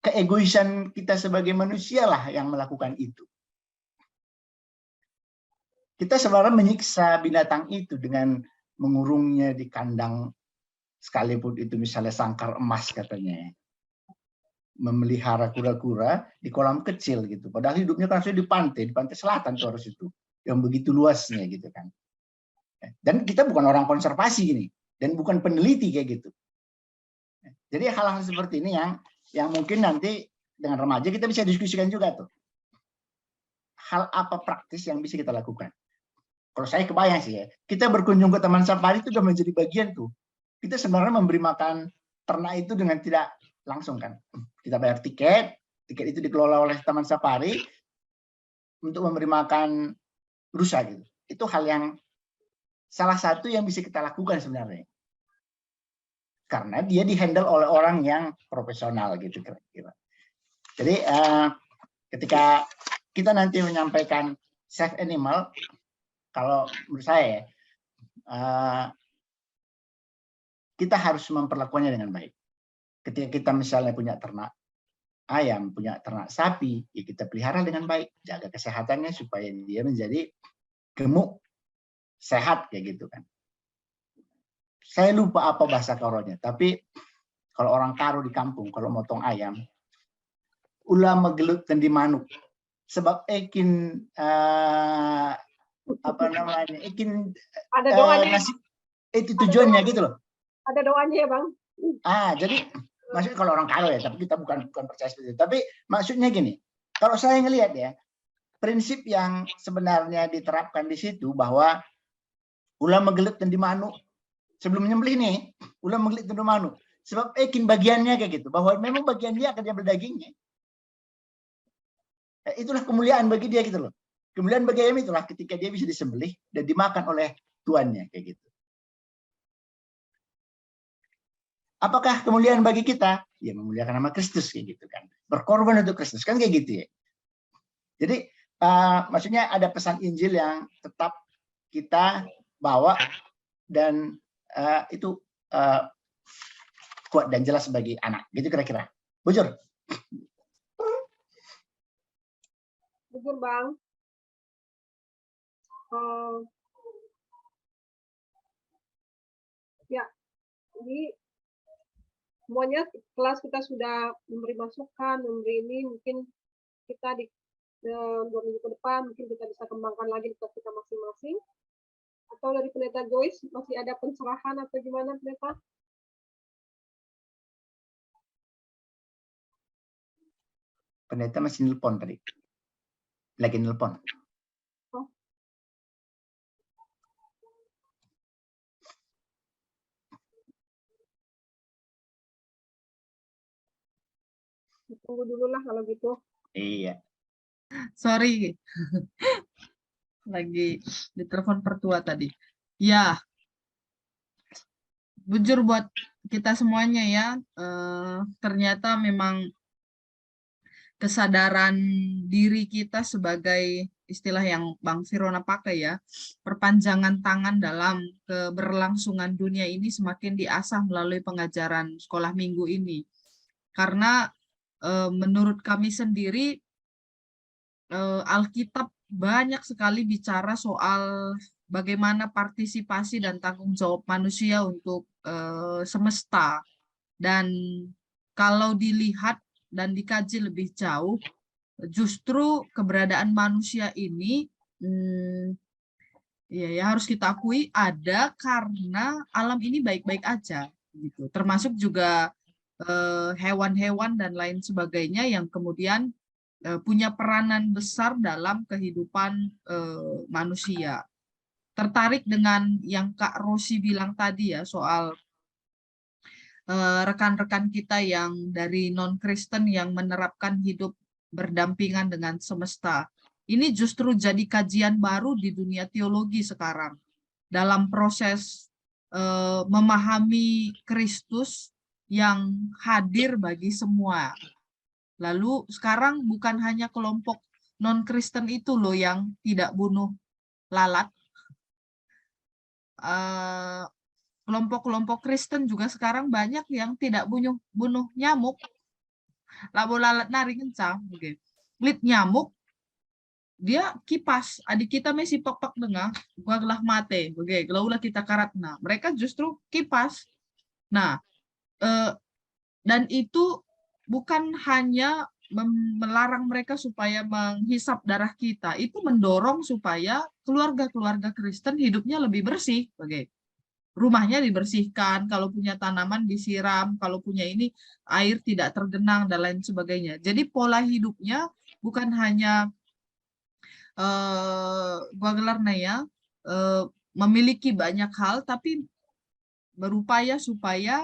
keegoisan kita sebagai manusia lah yang melakukan itu. Kita sebenarnya menyiksa binatang itu dengan mengurungnya di kandang sekalipun itu misalnya sangkar emas katanya. Memelihara kura-kura di kolam kecil gitu. Padahal hidupnya kan di pantai selatan tuh harus itu. Yang begitu luasnya gitu kan. Dan kita bukan orang konservasi ini dan bukan peneliti kayak gitu. Jadi hal-hal seperti ini yang mungkin nanti dengan remaja kita bisa diskusikan juga tuh. Hal apa praktis yang bisa kita lakukan? Kalau saya kebayang sih ya, kita berkunjung ke Taman Safari itu sudah menjadi bagian tuh. Kita sebenarnya memberi makan ternak itu dengan tidak langsung kan. Kita bayar tiket itu dikelola oleh Taman Safari untuk memberi makan rusa gitu. Itu hal yang salah satu yang bisa kita lakukan sebenarnya. Karena dia dihandle oleh orang yang profesional gitu kira-kira. Jadi ketika kita nanti menyampaikan save animal, kalau menurut saya kita harus memperlakukannya dengan baik. Ketika kita misalnya punya ternak ayam, punya ternak sapi, ya kita pelihara dengan baik, jaga kesehatannya supaya dia menjadi gemuk, sehat kayak gitu kan. Saya lupa apa bahasa Karonya, tapi kalau orang Karo di kampung kalau motong ayam, ulah megelut dan dimanuk, sebab ekin apa namanya, ekin ada doanya. itu tujuannya gitu loh. Ada doanya ya Bang. Jadi Maksudnya kalau orang kaya ya, tapi kita bukan percaya seperti itu. Tapi maksudnya gini, kalau saya ngelihat ya, prinsip yang sebenarnya diterapkan di situ bahwa ulah megelut dan dimanu sebelum menyembelih nih, ulah megelut dan dimanu. Sebab ekin bagiannya kayak gitu, bahwa memang bagian dia akan diambil dagingnya. Itulah kemuliaan bagi dia gitu loh. Kemuliaan bagi ayam itulah ketika dia bisa disembelih dan dimakan oleh tuannya kayak gitu. Apakah kemuliaan bagi kita? Ya memuliakan nama Kristus kayak gitu kan. Berkorban untuk Kristus kan kayak gitu ya. Jadi maksudnya ada pesan Injil yang tetap kita bawa dan itu kuat dan jelas bagi anak. Gitu kira-kira. Bujur. Bujur Bang. Ya, jadi semuanya kelas kita sudah memberi masukan, memberi ini, mungkin kita di 2 minggu ke depan mungkin kita bisa kembangkan lagi di kelas kita masing-masing. Atau dari Pendeta Joyce masih ada pencerahan atau gimana Pendeta? Pendeta masih nelpon tadi. Lagi nelpon. Oh. Tunggu dulu lah kalau gitu. Iya. Sorry. Lagi ditelepon pertua tadi. Ya. Bujur buat kita semuanya ya. Ternyata memang kesadaran diri kita sebagai istilah yang Bang Firona pakai ya, perpanjangan tangan dalam keberlangsungan dunia ini semakin diasah melalui pengajaran sekolah minggu ini. Karena menurut kami sendiri Alkitab banyak sekali bicara soal bagaimana partisipasi dan tanggung jawab manusia untuk semesta. Dan kalau dilihat dan dikaji lebih jauh, justru keberadaan manusia ini ya harus kita akui ada karena alam ini baik-baik aja gitu. Termasuk juga hewan-hewan dan lain sebagainya yang kemudian punya peranan besar dalam kehidupan manusia. Tertarik dengan yang Kak Rosi bilang tadi ya soal rekan-rekan kita yang dari non-Kristen yang menerapkan hidup berdampingan dengan semesta. Ini justru jadi kajian baru di dunia teologi sekarang. Dalam proses memahami Kristus yang hadir bagi semua. Lalu sekarang bukan hanya kelompok non-Kristen itu loh yang tidak bunuh lalat. Kelompok-kelompok Kristen juga sekarang banyak yang tidak bunuh nyamuk. Labo lalat nari kencang. Lit nyamuk, dia kipas. Adik kita masih pek-pek dengar, gua gelah mate. Kalau ulah kita karatna. Mereka justru kipas. Nah, dan itu bukan hanya melarang mereka supaya menghisap darah kita, itu mendorong supaya keluarga-keluarga Kristen hidupnya lebih bersih. Rumahnya dibersihkan, kalau punya tanaman disiram, kalau punya ini air tidak tergenang dan lain sebagainya. Jadi pola hidupnya bukan hanya gua gelarnya ya memiliki banyak hal, tapi berupaya supaya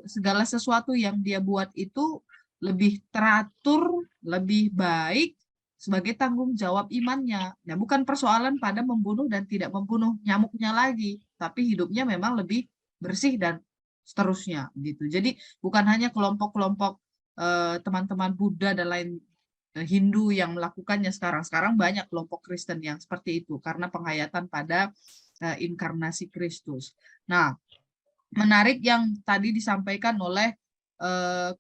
segala sesuatu yang dia buat itu lebih teratur, lebih baik sebagai tanggung jawab imannya. Nah, bukan persoalan pada membunuh dan tidak membunuh nyamuknya lagi, tapi hidupnya memang lebih bersih dan seterusnya gitu. Jadi bukan hanya kelompok-kelompok teman-teman Buddha dan lain Hindu yang melakukannya sekarang. Sekarang banyak kelompok Kristen yang seperti itu karena penghayatan pada inkarnasi Kristus. Nah, menarik yang tadi disampaikan oleh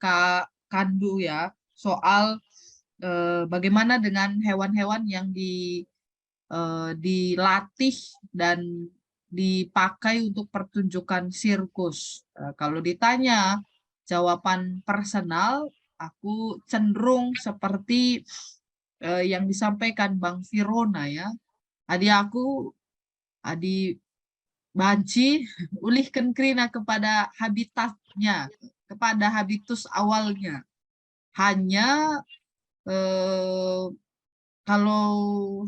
Kak Kandu ya, soal bagaimana dengan hewan-hewan yang dilatih dan dipakai untuk pertunjukan sirkus. Kalau ditanya jawaban personal, aku cenderung seperti yang disampaikan Bang Firona ya. Adi banci ulihkan krina kepada habitatnya. kepada habitus awalnya. Hanya kalau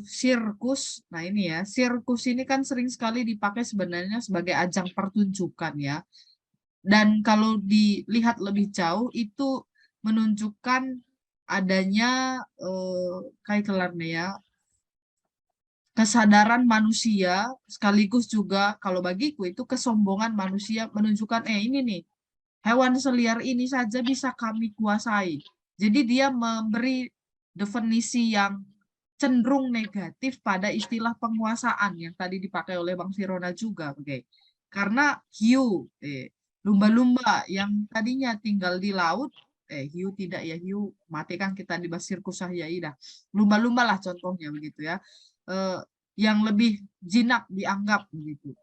sirkus, nah ini ya, sirkus ini kan sering sekali dipakai sebenarnya sebagai ajang pertunjukan ya. Dan kalau dilihat lebih jauh itu menunjukkan adanya kayak kelarnya ya, kesadaran manusia sekaligus juga kalau bagiku itu kesombongan manusia menunjukkan ini nih, hewan seliar ini saja bisa kami kuasai. Jadi dia memberi definisi yang cenderung negatif pada istilah penguasaan yang tadi dipakai oleh Bang Firona juga, oke. Karena hiu, lumba-lumba yang tadinya tinggal di laut, hiu tidak ya, hiu mati kan kita di sirkus Sahyaida. Lumba-lumba lah contohnya begitu ya. Yang lebih jinak dianggap begitu.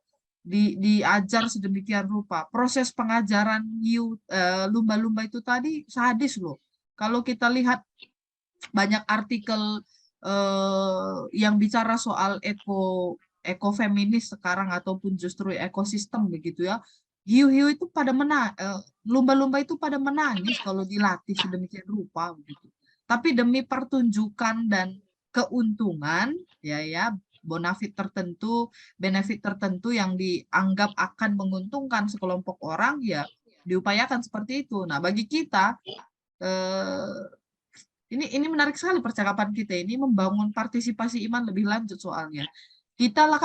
Diajar sedemikian rupa. Proses pengajaran hiu lumba-lumba itu tadi sadis loh. Kalau kita lihat banyak artikel yang bicara soal ekofeminis sekarang ataupun justru ekosistem begitu ya, hiu-hiu itu pada lumba-lumba itu pada menangis kalau dilatih sedemikian rupa begitu. Tapi demi pertunjukan dan keuntungan ya benefit tertentu yang dianggap akan menguntungkan sekelompok orang ya diupayakan seperti itu. Nah, bagi kita ini menarik sekali percakapan kita ini membangun partisipasi iman lebih lanjut soalnya. Kita lah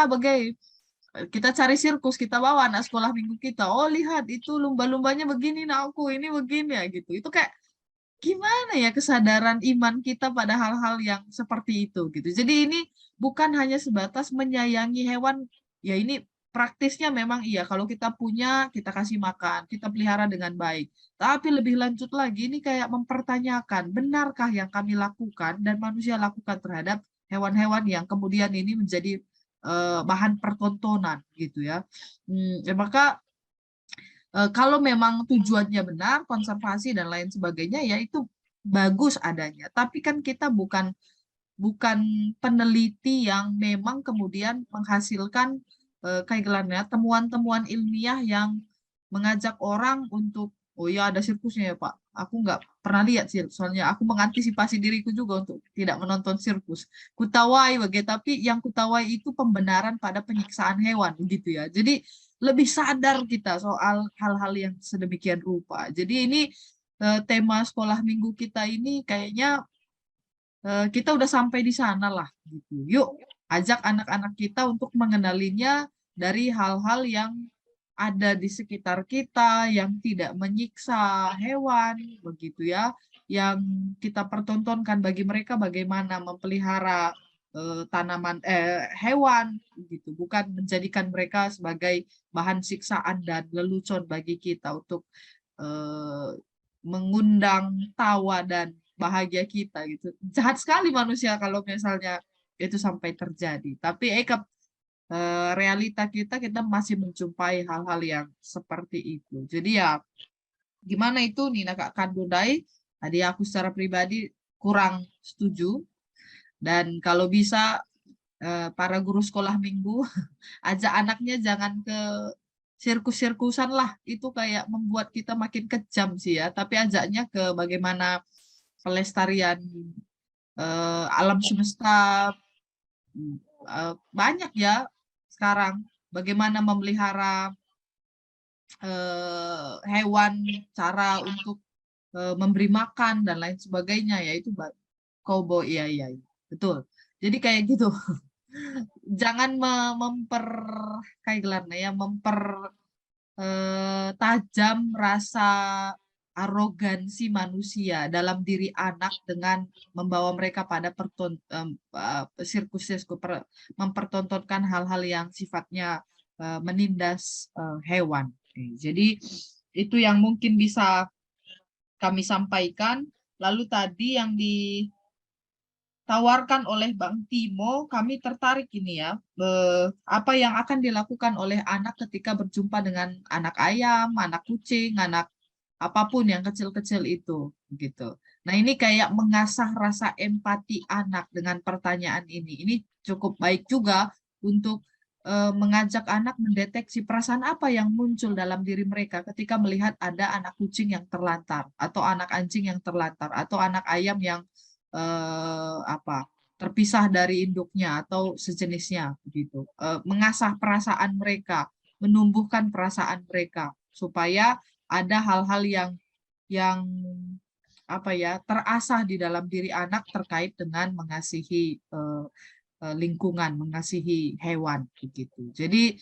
kita cari sirkus, kita bawa anak sekolah minggu kita. Oh lihat itu lumba-lumbanya begini, nah aku ini begini ya gitu. Itu kayak gimana ya kesadaran iman kita pada hal-hal yang seperti itu gitu. Jadi ini bukan hanya sebatas menyayangi hewan, ya ini praktisnya memang iya, kalau kita punya, kita kasih makan, kita pelihara dengan baik. Tapi lebih lanjut lagi, ini kayak mempertanyakan, benarkah yang kami lakukan dan manusia lakukan terhadap hewan-hewan yang kemudian ini menjadi bahan pertontonan gitu ya. Maka kalau memang tujuannya benar, konservasi dan lain sebagainya, ya itu bagus adanya. Tapi kan kita bukan peneliti yang memang kemudian menghasilkan kayak temuan-temuan ilmiah yang mengajak orang untuk, oh ya ada sirkusnya ya Pak, aku nggak pernah lihat sih, soalnya aku mengantisipasi diriku juga untuk tidak menonton sirkus. Kutawai tapi yang kutawai itu pembenaran pada penyiksaan hewan gitu ya. Jadi lebih sadar kita soal hal-hal yang sedemikian rupa. Jadi ini tema sekolah minggu kita ini kayaknya kita udah sampai di sana lah gitu. Yuk ajak anak-anak kita untuk mengenalinya dari hal-hal yang ada di sekitar kita, yang tidak menyiksa hewan begitu ya, yang kita pertontonkan bagi mereka bagaimana memelihara tanaman hewan gitu, bukan menjadikan mereka sebagai bahan siksaan dan lelucon bagi kita untuk mengundang tawa dan bahagia kita gitu. Jahat sekali manusia kalau misalnya itu sampai terjadi. Tapi realita kita masih menjumpai hal-hal yang seperti itu. Jadi ya gimana itu Nina Kak Kandudai, tadi aku secara pribadi kurang setuju. Dan kalau bisa para guru sekolah minggu ajak anaknya jangan ke sirkus-sirkusan lah, itu kayak membuat kita makin kejam sih ya. Tapi ajaknya ke bagaimana pelestarian alam semesta, banyak ya sekarang, bagaimana memelihara hewan, cara untuk memberi makan dan lain sebagainya ya, itu Kobo, iya betul. Jadi kayak gitu. Jangan tajam rasa arogansi manusia dalam diri anak dengan membawa mereka pada sirkus-sirkus, mempertontonkan hal-hal yang sifatnya menindas hewan. Jadi itu yang mungkin bisa kami sampaikan. Lalu tadi yang ditawarkan oleh Bang Timo, kami tertarik ini ya, apa yang akan dilakukan oleh anak ketika berjumpa dengan anak ayam, anak kucing, anak apapun yang kecil-kecil itu gitu. Nah, ini kayak mengasah rasa empati anak dengan pertanyaan ini. Ini cukup baik juga untuk mengajak anak mendeteksi perasaan apa yang muncul dalam diri mereka ketika melihat ada anak kucing yang terlantar, atau anak anjing yang terlantar, atau anak ayam yang terpisah dari induknya atau sejenisnya begitu. Mengasah perasaan mereka, menumbuhkan perasaan mereka supaya ada hal-hal yang terasah di dalam diri anak terkait dengan mengasihi lingkungan, mengasihi hewan begitu. Jadi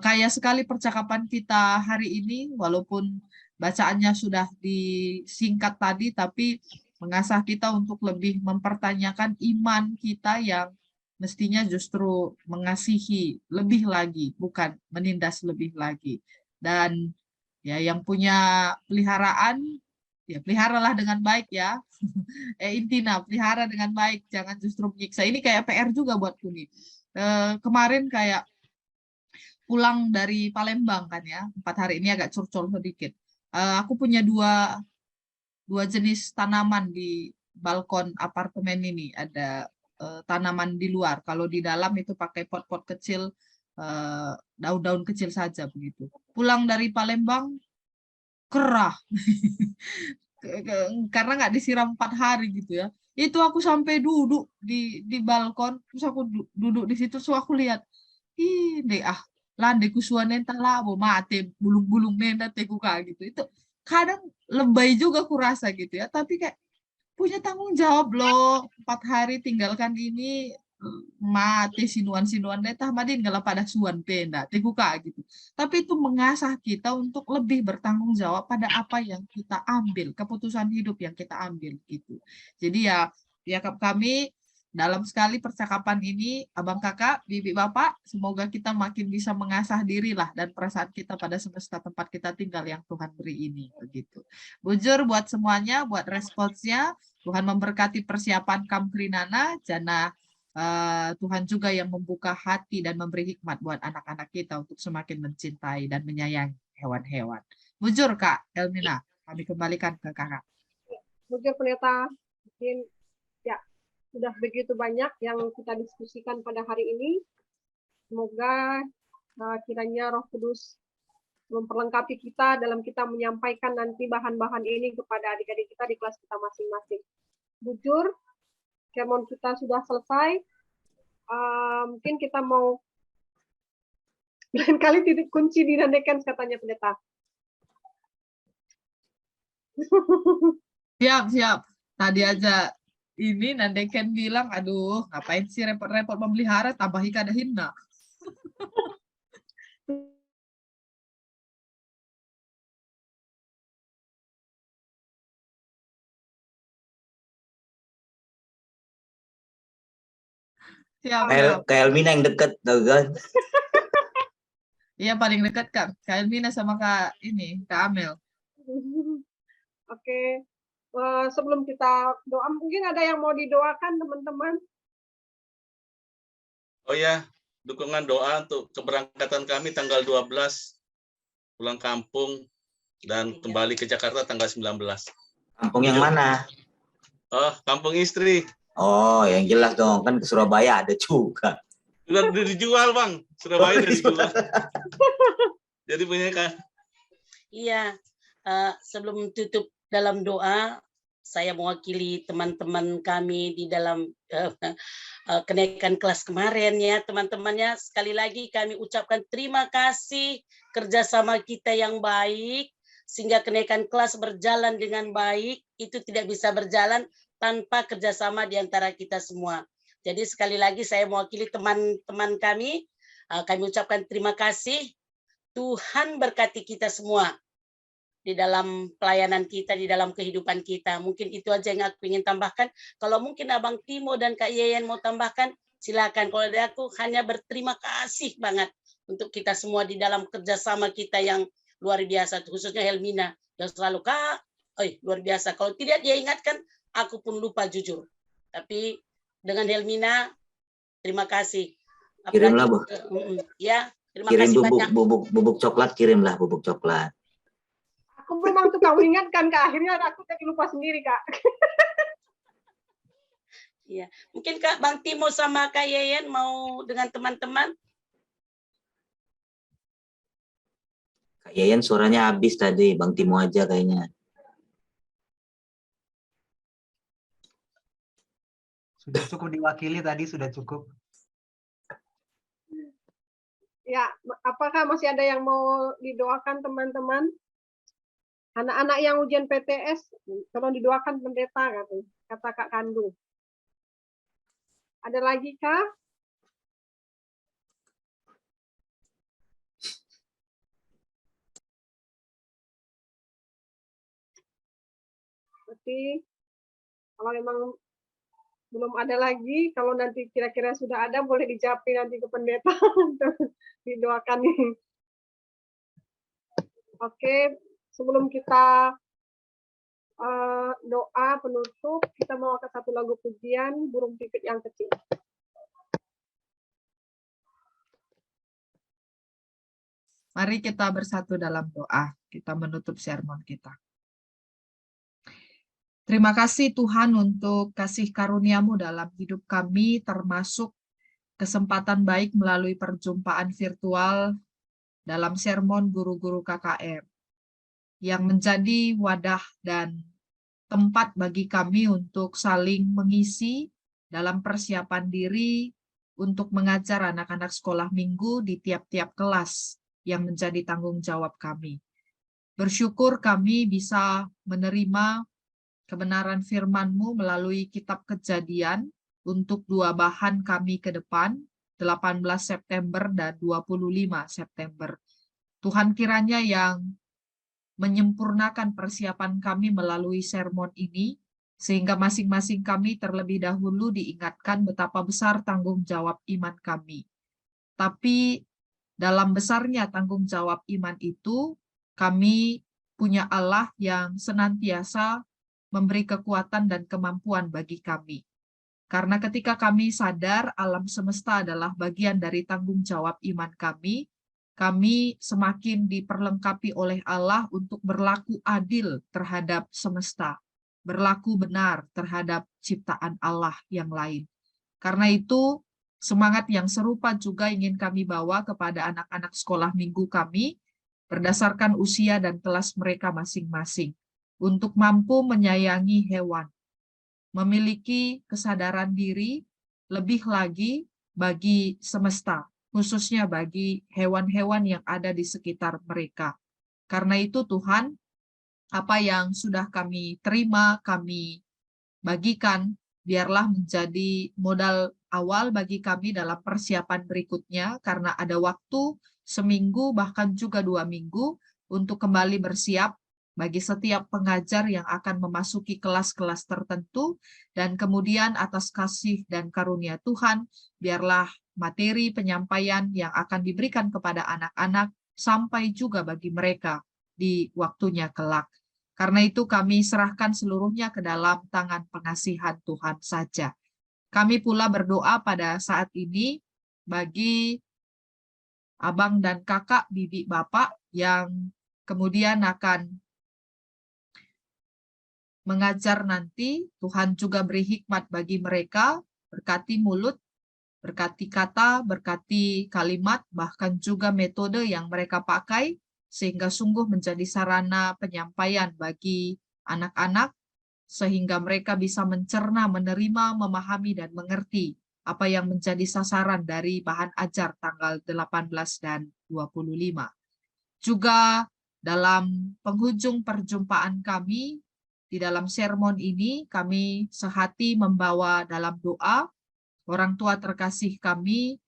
kaya sekali percakapan kita hari ini, walaupun bacaannya sudah disingkat tadi, tapi mengasah kita untuk lebih mempertanyakan iman kita yang mestinya justru mengasihi lebih lagi, bukan menindas lebih lagi. Dan ya yang punya peliharaan, ya peliharalah dengan baik ya. Intina, pelihara dengan baik, jangan justru menyiksa. Ini kayak PR juga buat Kuni. Kemarin kayak pulang dari Palembang kan ya, 4 hari ini agak curcol sedikit. Aku punya dua jenis tanaman di balkon apartemen ini. Ada tanaman di luar. Kalau di dalam itu pakai pot-pot kecil, daun-daun kecil saja begitu. Pulang dari Palembang kerah. Karena nggak disiram 4 hari gitu ya. Itu aku sampai duduk di balkon, terus aku duduk di situ, terus aku lihat, ini lande kusuan entah labo mate bulung-bulung nenda tekuka gitu. Itu kadang lebay juga aku rasa gitu ya, tapi kayak punya tanggung jawab loh, 4 hari tinggalkan ini mate sinuan-sinuan detah madin gala pada suan penda tekuka gitu. Tapi itu mengasah kita untuk lebih bertanggung jawab pada apa yang kita ambil, keputusan hidup yang kita ambil gitu. Jadi ya kami dalam sekali percakapan ini, abang kakak, bibi bapak, semoga kita makin bisa mengasah diri lah dan perasaan kita pada semesta tempat kita tinggal yang Tuhan beri ini begitu. Bujur buat semuanya, buat responsnya. Tuhan memberkati persiapan Kamkrinana, jana Tuhan juga yang membuka hati dan memberi hikmat buat anak-anak kita untuk semakin mencintai dan menyayangi hewan-hewan. Bujur Kak Elmina, kami kembalikan ke kakak. Bujur Pendeta, mungkin ya sudah begitu banyak yang kita diskusikan pada hari ini. Semoga kiranya Roh Kudus memperlengkapi kita dalam kita menyampaikan nanti bahan-bahan ini kepada adik-adik kita di kelas kita masing-masing. Bujur, sermon kita sudah selesai. Mungkin kita mau lain kali titik kunci di Nandekan katanya pendeta. Siap. Tadi aja ini Nandekan bilang, aduh ngapain sih repot-repot memelihara, tambah ikan ada hina. Siap. Kayak Elmina yang deket, tau kan? Iya paling dekat Kak Elmina sama Kak Amel. Oke. Sebelum kita doa, mungkin ada yang mau didoakan teman-teman? Oh ya, dukungan doa untuk keberangkatan kami tanggal 12 pulang kampung dan kembali ke Jakarta tanggal 19. Kampung yang mana? Oh, kampung istri. Oh, yang jelas dong, kan ke Surabaya ada juga. Udah dijual Bang, Surabaya udah dijual. Jadi punya Kak. Iya, sebelum tutup dalam doa, saya mewakili teman-teman kami di dalam kenaikan kelas kemarin ya, teman-temannya. Sekali lagi kami ucapkan terima kasih kerjasama kita yang baik, sehingga kenaikan kelas berjalan dengan baik. Itu tidak bisa berjalan tanpa kerjasama di antara kita semua. Jadi sekali lagi saya mewakili teman-teman kami ucapkan terima kasih. Tuhan berkati kita semua di dalam pelayanan kita, di dalam kehidupan kita. Mungkin itu aja yang aku ingin tambahkan. Kalau mungkin Abang Timo dan Kak Yeyen mau tambahkan, silakan. Kalau dari aku hanya berterima kasih banget untuk kita semua di dalam kerjasama kita yang luar biasa, khususnya Helmina yang selalu Kak, luar biasa. Kalau tidak dia ingatkan, aku pun lupa jujur. Tapi dengan Helmina, terima kasih. Kirimlah, Bu. Ya, terima Kirim kasih banyak. bubuk coklat, kirimlah bubuk coklat. Aku memang tuh kamu ingatkan Kak, akhirnya aku jadi lupa sendiri Kak. Iya, mungkin Kak Bang Timo sama Kak Yeyen mau dengan teman-teman. Kak Yayan suaranya habis tadi, Bang Timo aja kayaknya. Sudah cukup diwakili tadi, sudah cukup. Ya, apakah masih ada yang mau didoakan teman-teman? Anak-anak yang ujian PTS, tolong didoakan pendeta, kata Kak Kandu. Ada lagi kah? Berarti kalau memang belum ada lagi, kalau nanti kira-kira sudah ada, boleh dijawab nanti ke pendeta untuk didoakan nih. Oke, sebelum kita doa penutup, kita mau ke satu lagu pujian, Burung Pipit yang Kecil. Mari kita bersatu dalam doa, kita menutup sermon kita. Terima kasih Tuhan untuk kasih karunia-Mu dalam hidup kami, termasuk kesempatan baik melalui perjumpaan virtual dalam sermon guru-guru KKR, yang menjadi wadah dan tempat bagi kami untuk saling mengisi dalam persiapan diri untuk mengajar anak-anak sekolah minggu di tiap-tiap kelas yang menjadi tanggung jawab kami. Bersyukur kami bisa menerima kebenaran firman-Mu melalui kitab Kejadian untuk 2 bahan kami ke depan, 18 September dan 25 September. Tuhan kiranya yang menyempurnakan persiapan kami melalui sermon ini, sehingga masing-masing kami terlebih dahulu diingatkan betapa besar tanggung jawab iman kami. Tapi dalam besarnya tanggung jawab iman itu, kami punya Allah yang senantiasa memberi kekuatan dan kemampuan bagi kami. Karena ketika kami sadar alam semesta adalah bagian dari tanggung jawab iman kami semakin diperlengkapi oleh Allah untuk berlaku adil terhadap semesta, berlaku benar terhadap ciptaan Allah yang lain. Karena itu, semangat yang serupa juga ingin kami bawa kepada anak-anak sekolah minggu kami, berdasarkan usia dan kelas mereka masing-masing, untuk mampu menyayangi hewan, memiliki kesadaran diri, lebih lagi bagi semesta, khususnya bagi hewan-hewan yang ada di sekitar mereka. Karena itu Tuhan, apa yang sudah kami terima, kami bagikan, biarlah menjadi modal awal bagi kami dalam persiapan berikutnya, karena ada waktu seminggu, bahkan juga 2 minggu, untuk kembali bersiap bagi setiap pengajar yang akan memasuki kelas-kelas tertentu, dan kemudian atas kasih dan karunia Tuhan, biarlah materi penyampaian yang akan diberikan kepada anak-anak sampai juga bagi mereka di waktunya kelak. Karena itu kami serahkan seluruhnya ke dalam tangan pengasihan Tuhan saja. Kami pula berdoa pada saat ini bagi abang dan kakak, bibi, bapak yang kemudian akan mengajar nanti. Tuhan juga beri hikmat bagi mereka, berkati mulut, berkati kata, berkati kalimat, bahkan juga metode yang mereka pakai, sehingga sungguh menjadi sarana penyampaian bagi anak-anak, sehingga mereka bisa mencerna, menerima, memahami, dan mengerti apa yang menjadi sasaran dari bahan ajar tanggal 18 dan 25. Juga dalam penghujung perjumpaan kami, di dalam sermon ini, kami sehati membawa dalam doa orang tua terkasih kami,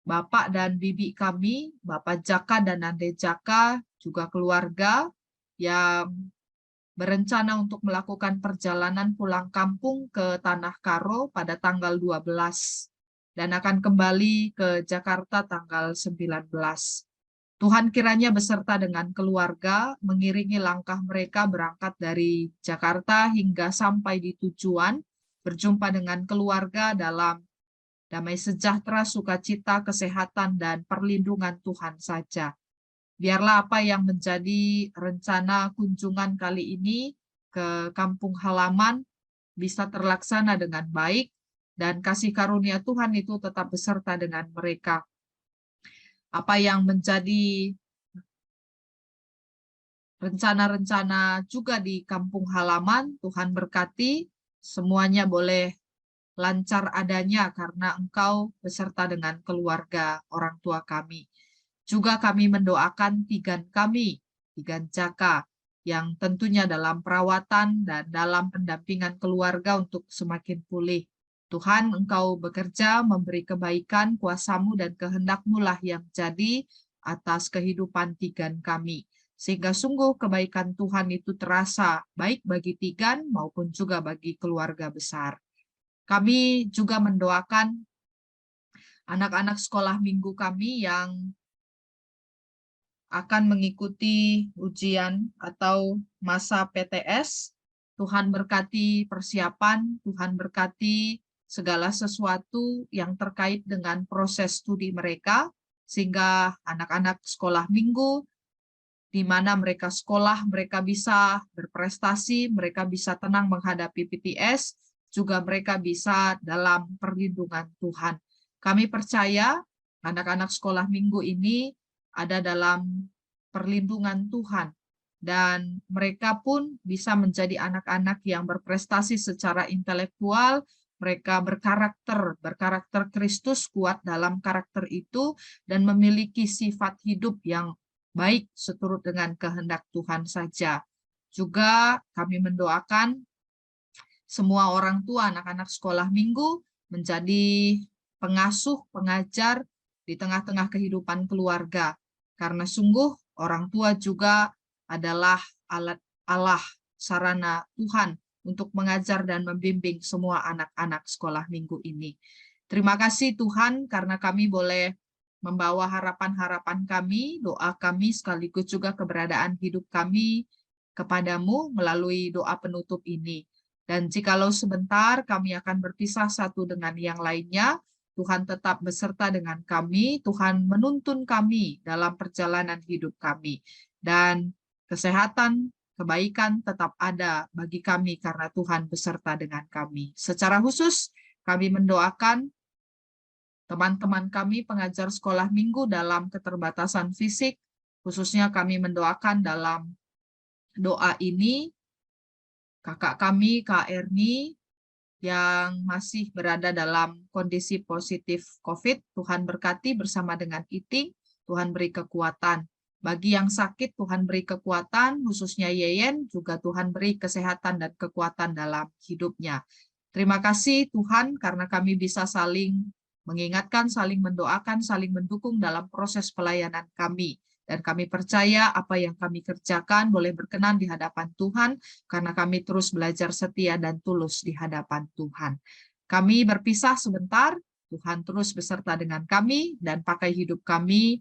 Bapak dan Bibi kami, Bapak Jaka dan Ande Jaka, juga keluarga yang berencana untuk melakukan perjalanan pulang kampung ke Tanah Karo pada tanggal 12 dan akan kembali ke Jakarta tanggal 19. Tuhan kiranya beserta dengan keluarga mengiringi langkah mereka berangkat dari Jakarta hingga sampai di tujuan, berjumpa dengan keluarga dalam damai sejahtera, sukacita, kesehatan, dan perlindungan Tuhan saja. Biarlah apa yang menjadi rencana kunjungan kali ini ke kampung halaman bisa terlaksana dengan baik, dan kasih karunia Tuhan itu tetap beserta dengan mereka. apa yang menjadi rencana-rencana juga di kampung halaman. Tuhan berkati, semuanya boleh lancar adanya karena Engkau beserta dengan keluarga orang tua kami. Juga kami mendoakan Tigan kami, Tigan Jaka, yang tentunya dalam perawatan dan dalam pendampingan keluarga untuk semakin pulih. Tuhan, Engkau bekerja memberi kebaikan, kuasa-Mu dan kehendak-Mu lah yang jadi atas kehidupan Tigan kami. Sehingga sungguh kebaikan Tuhan itu terasa baik bagi Tigan maupun juga bagi keluarga besar. Kami juga mendoakan anak-anak sekolah minggu kami yang akan mengikuti ujian atau masa PTS. Tuhan berkati persiapan, Tuhan berkati segala sesuatu yang terkait dengan proses studi mereka, sehingga anak-anak sekolah minggu di mana mereka sekolah, mereka bisa berprestasi, mereka bisa tenang menghadapi PTS, juga mereka bisa dalam perlindungan Tuhan. Kami percaya anak-anak sekolah minggu ini ada dalam perlindungan Tuhan, dan mereka pun bisa menjadi anak-anak yang berprestasi secara intelektual, mereka berkarakter Kristus, kuat dalam karakter itu, dan memiliki sifat hidup yang baik seturut dengan kehendak Tuhan saja. Juga kami mendoakan semua orang tua anak-anak sekolah minggu menjadi pengasuh, pengajar di tengah-tengah kehidupan keluarga. Karena sungguh orang tua juga adalah alat Allah, sarana Tuhan untuk mengajar dan membimbing semua anak-anak sekolah minggu ini. Terima kasih Tuhan karena kami boleh membawa harapan-harapan kami, doa kami, sekaligus juga keberadaan hidup kami kepadamu melalui doa penutup ini. Dan jikalau sebentar kami akan berpisah satu dengan yang lainnya, Tuhan tetap beserta dengan kami, Tuhan menuntun kami dalam perjalanan hidup kami. Dan kesehatan, kebaikan tetap ada bagi kami karena Tuhan beserta dengan kami. Secara khusus, kami mendoakan teman-teman kami pengajar sekolah minggu dalam keterbatasan fisik, khususnya kami mendoakan dalam doa ini, kakak kami, Kak Erni, yang masih berada dalam kondisi positif COVID, Tuhan berkati bersama dengan Iting, Tuhan beri kekuatan. Bagi yang sakit, Tuhan beri kekuatan, khususnya Yeyen, juga Tuhan beri kesehatan dan kekuatan dalam hidupnya. Terima kasih Tuhan, karena kami bisa saling mengingatkan, saling mendoakan, saling mendukung dalam proses pelayanan kami. Dan kami percaya apa yang kami kerjakan boleh berkenan di hadapan Tuhan, karena kami terus belajar setia dan tulus di hadapan Tuhan. Kami berpisah sebentar, Tuhan terus beserta dengan kami, dan pakai hidup kami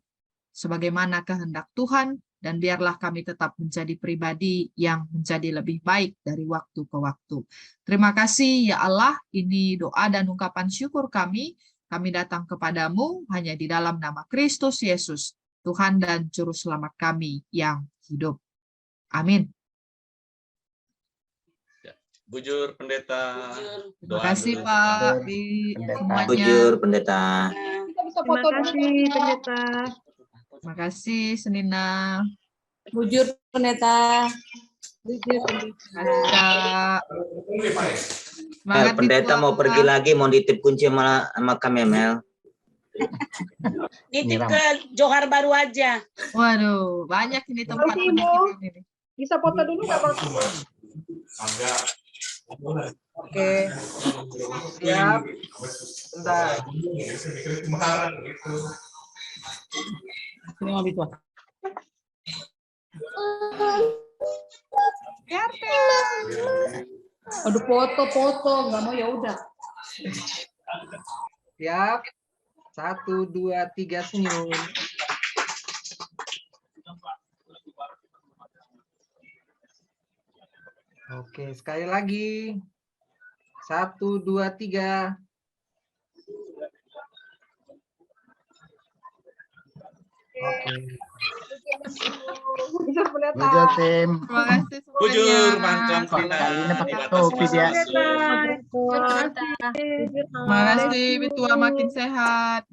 sebagaimana kehendak Tuhan, dan biarlah kami tetap menjadi pribadi yang menjadi lebih baik dari waktu ke waktu. Terima kasih ya Allah, ini doa dan ungkapan syukur kami. Kami datang kepadamu hanya di dalam nama Kristus Yesus, Tuhan dan Juru Selamat kami yang hidup. Amin. Bujur Pendeta. Terima kasih Pak. Semuanya. Bujur Pendeta. Kita bisa foto dulu. Pendeta. Terima kasih Senina. Bujur Pendeta. Bujur Pendeta. Mel, Pendeta mau pergi lagi, mau ditip kunci sama kami, Mel. Nitip ke Johar Baru aja. Waduh, banyak ini tempat Masih, penitipan ini. Bisa foto dulu nggak Bang? Oke. Siap. Bentar. Ini mau bitua. Aduh, foto, nggak mau ya udah. Siap. 1, 2, 3 senyum. Oke, sekali lagi. 1, 2, 3. Oke. Bujur Pendeta. Bujur tim. Terima kasih semuanya. Bujur Bangkang Kali ini pakai topi dia. Terima kasih, Bitua makin sehat.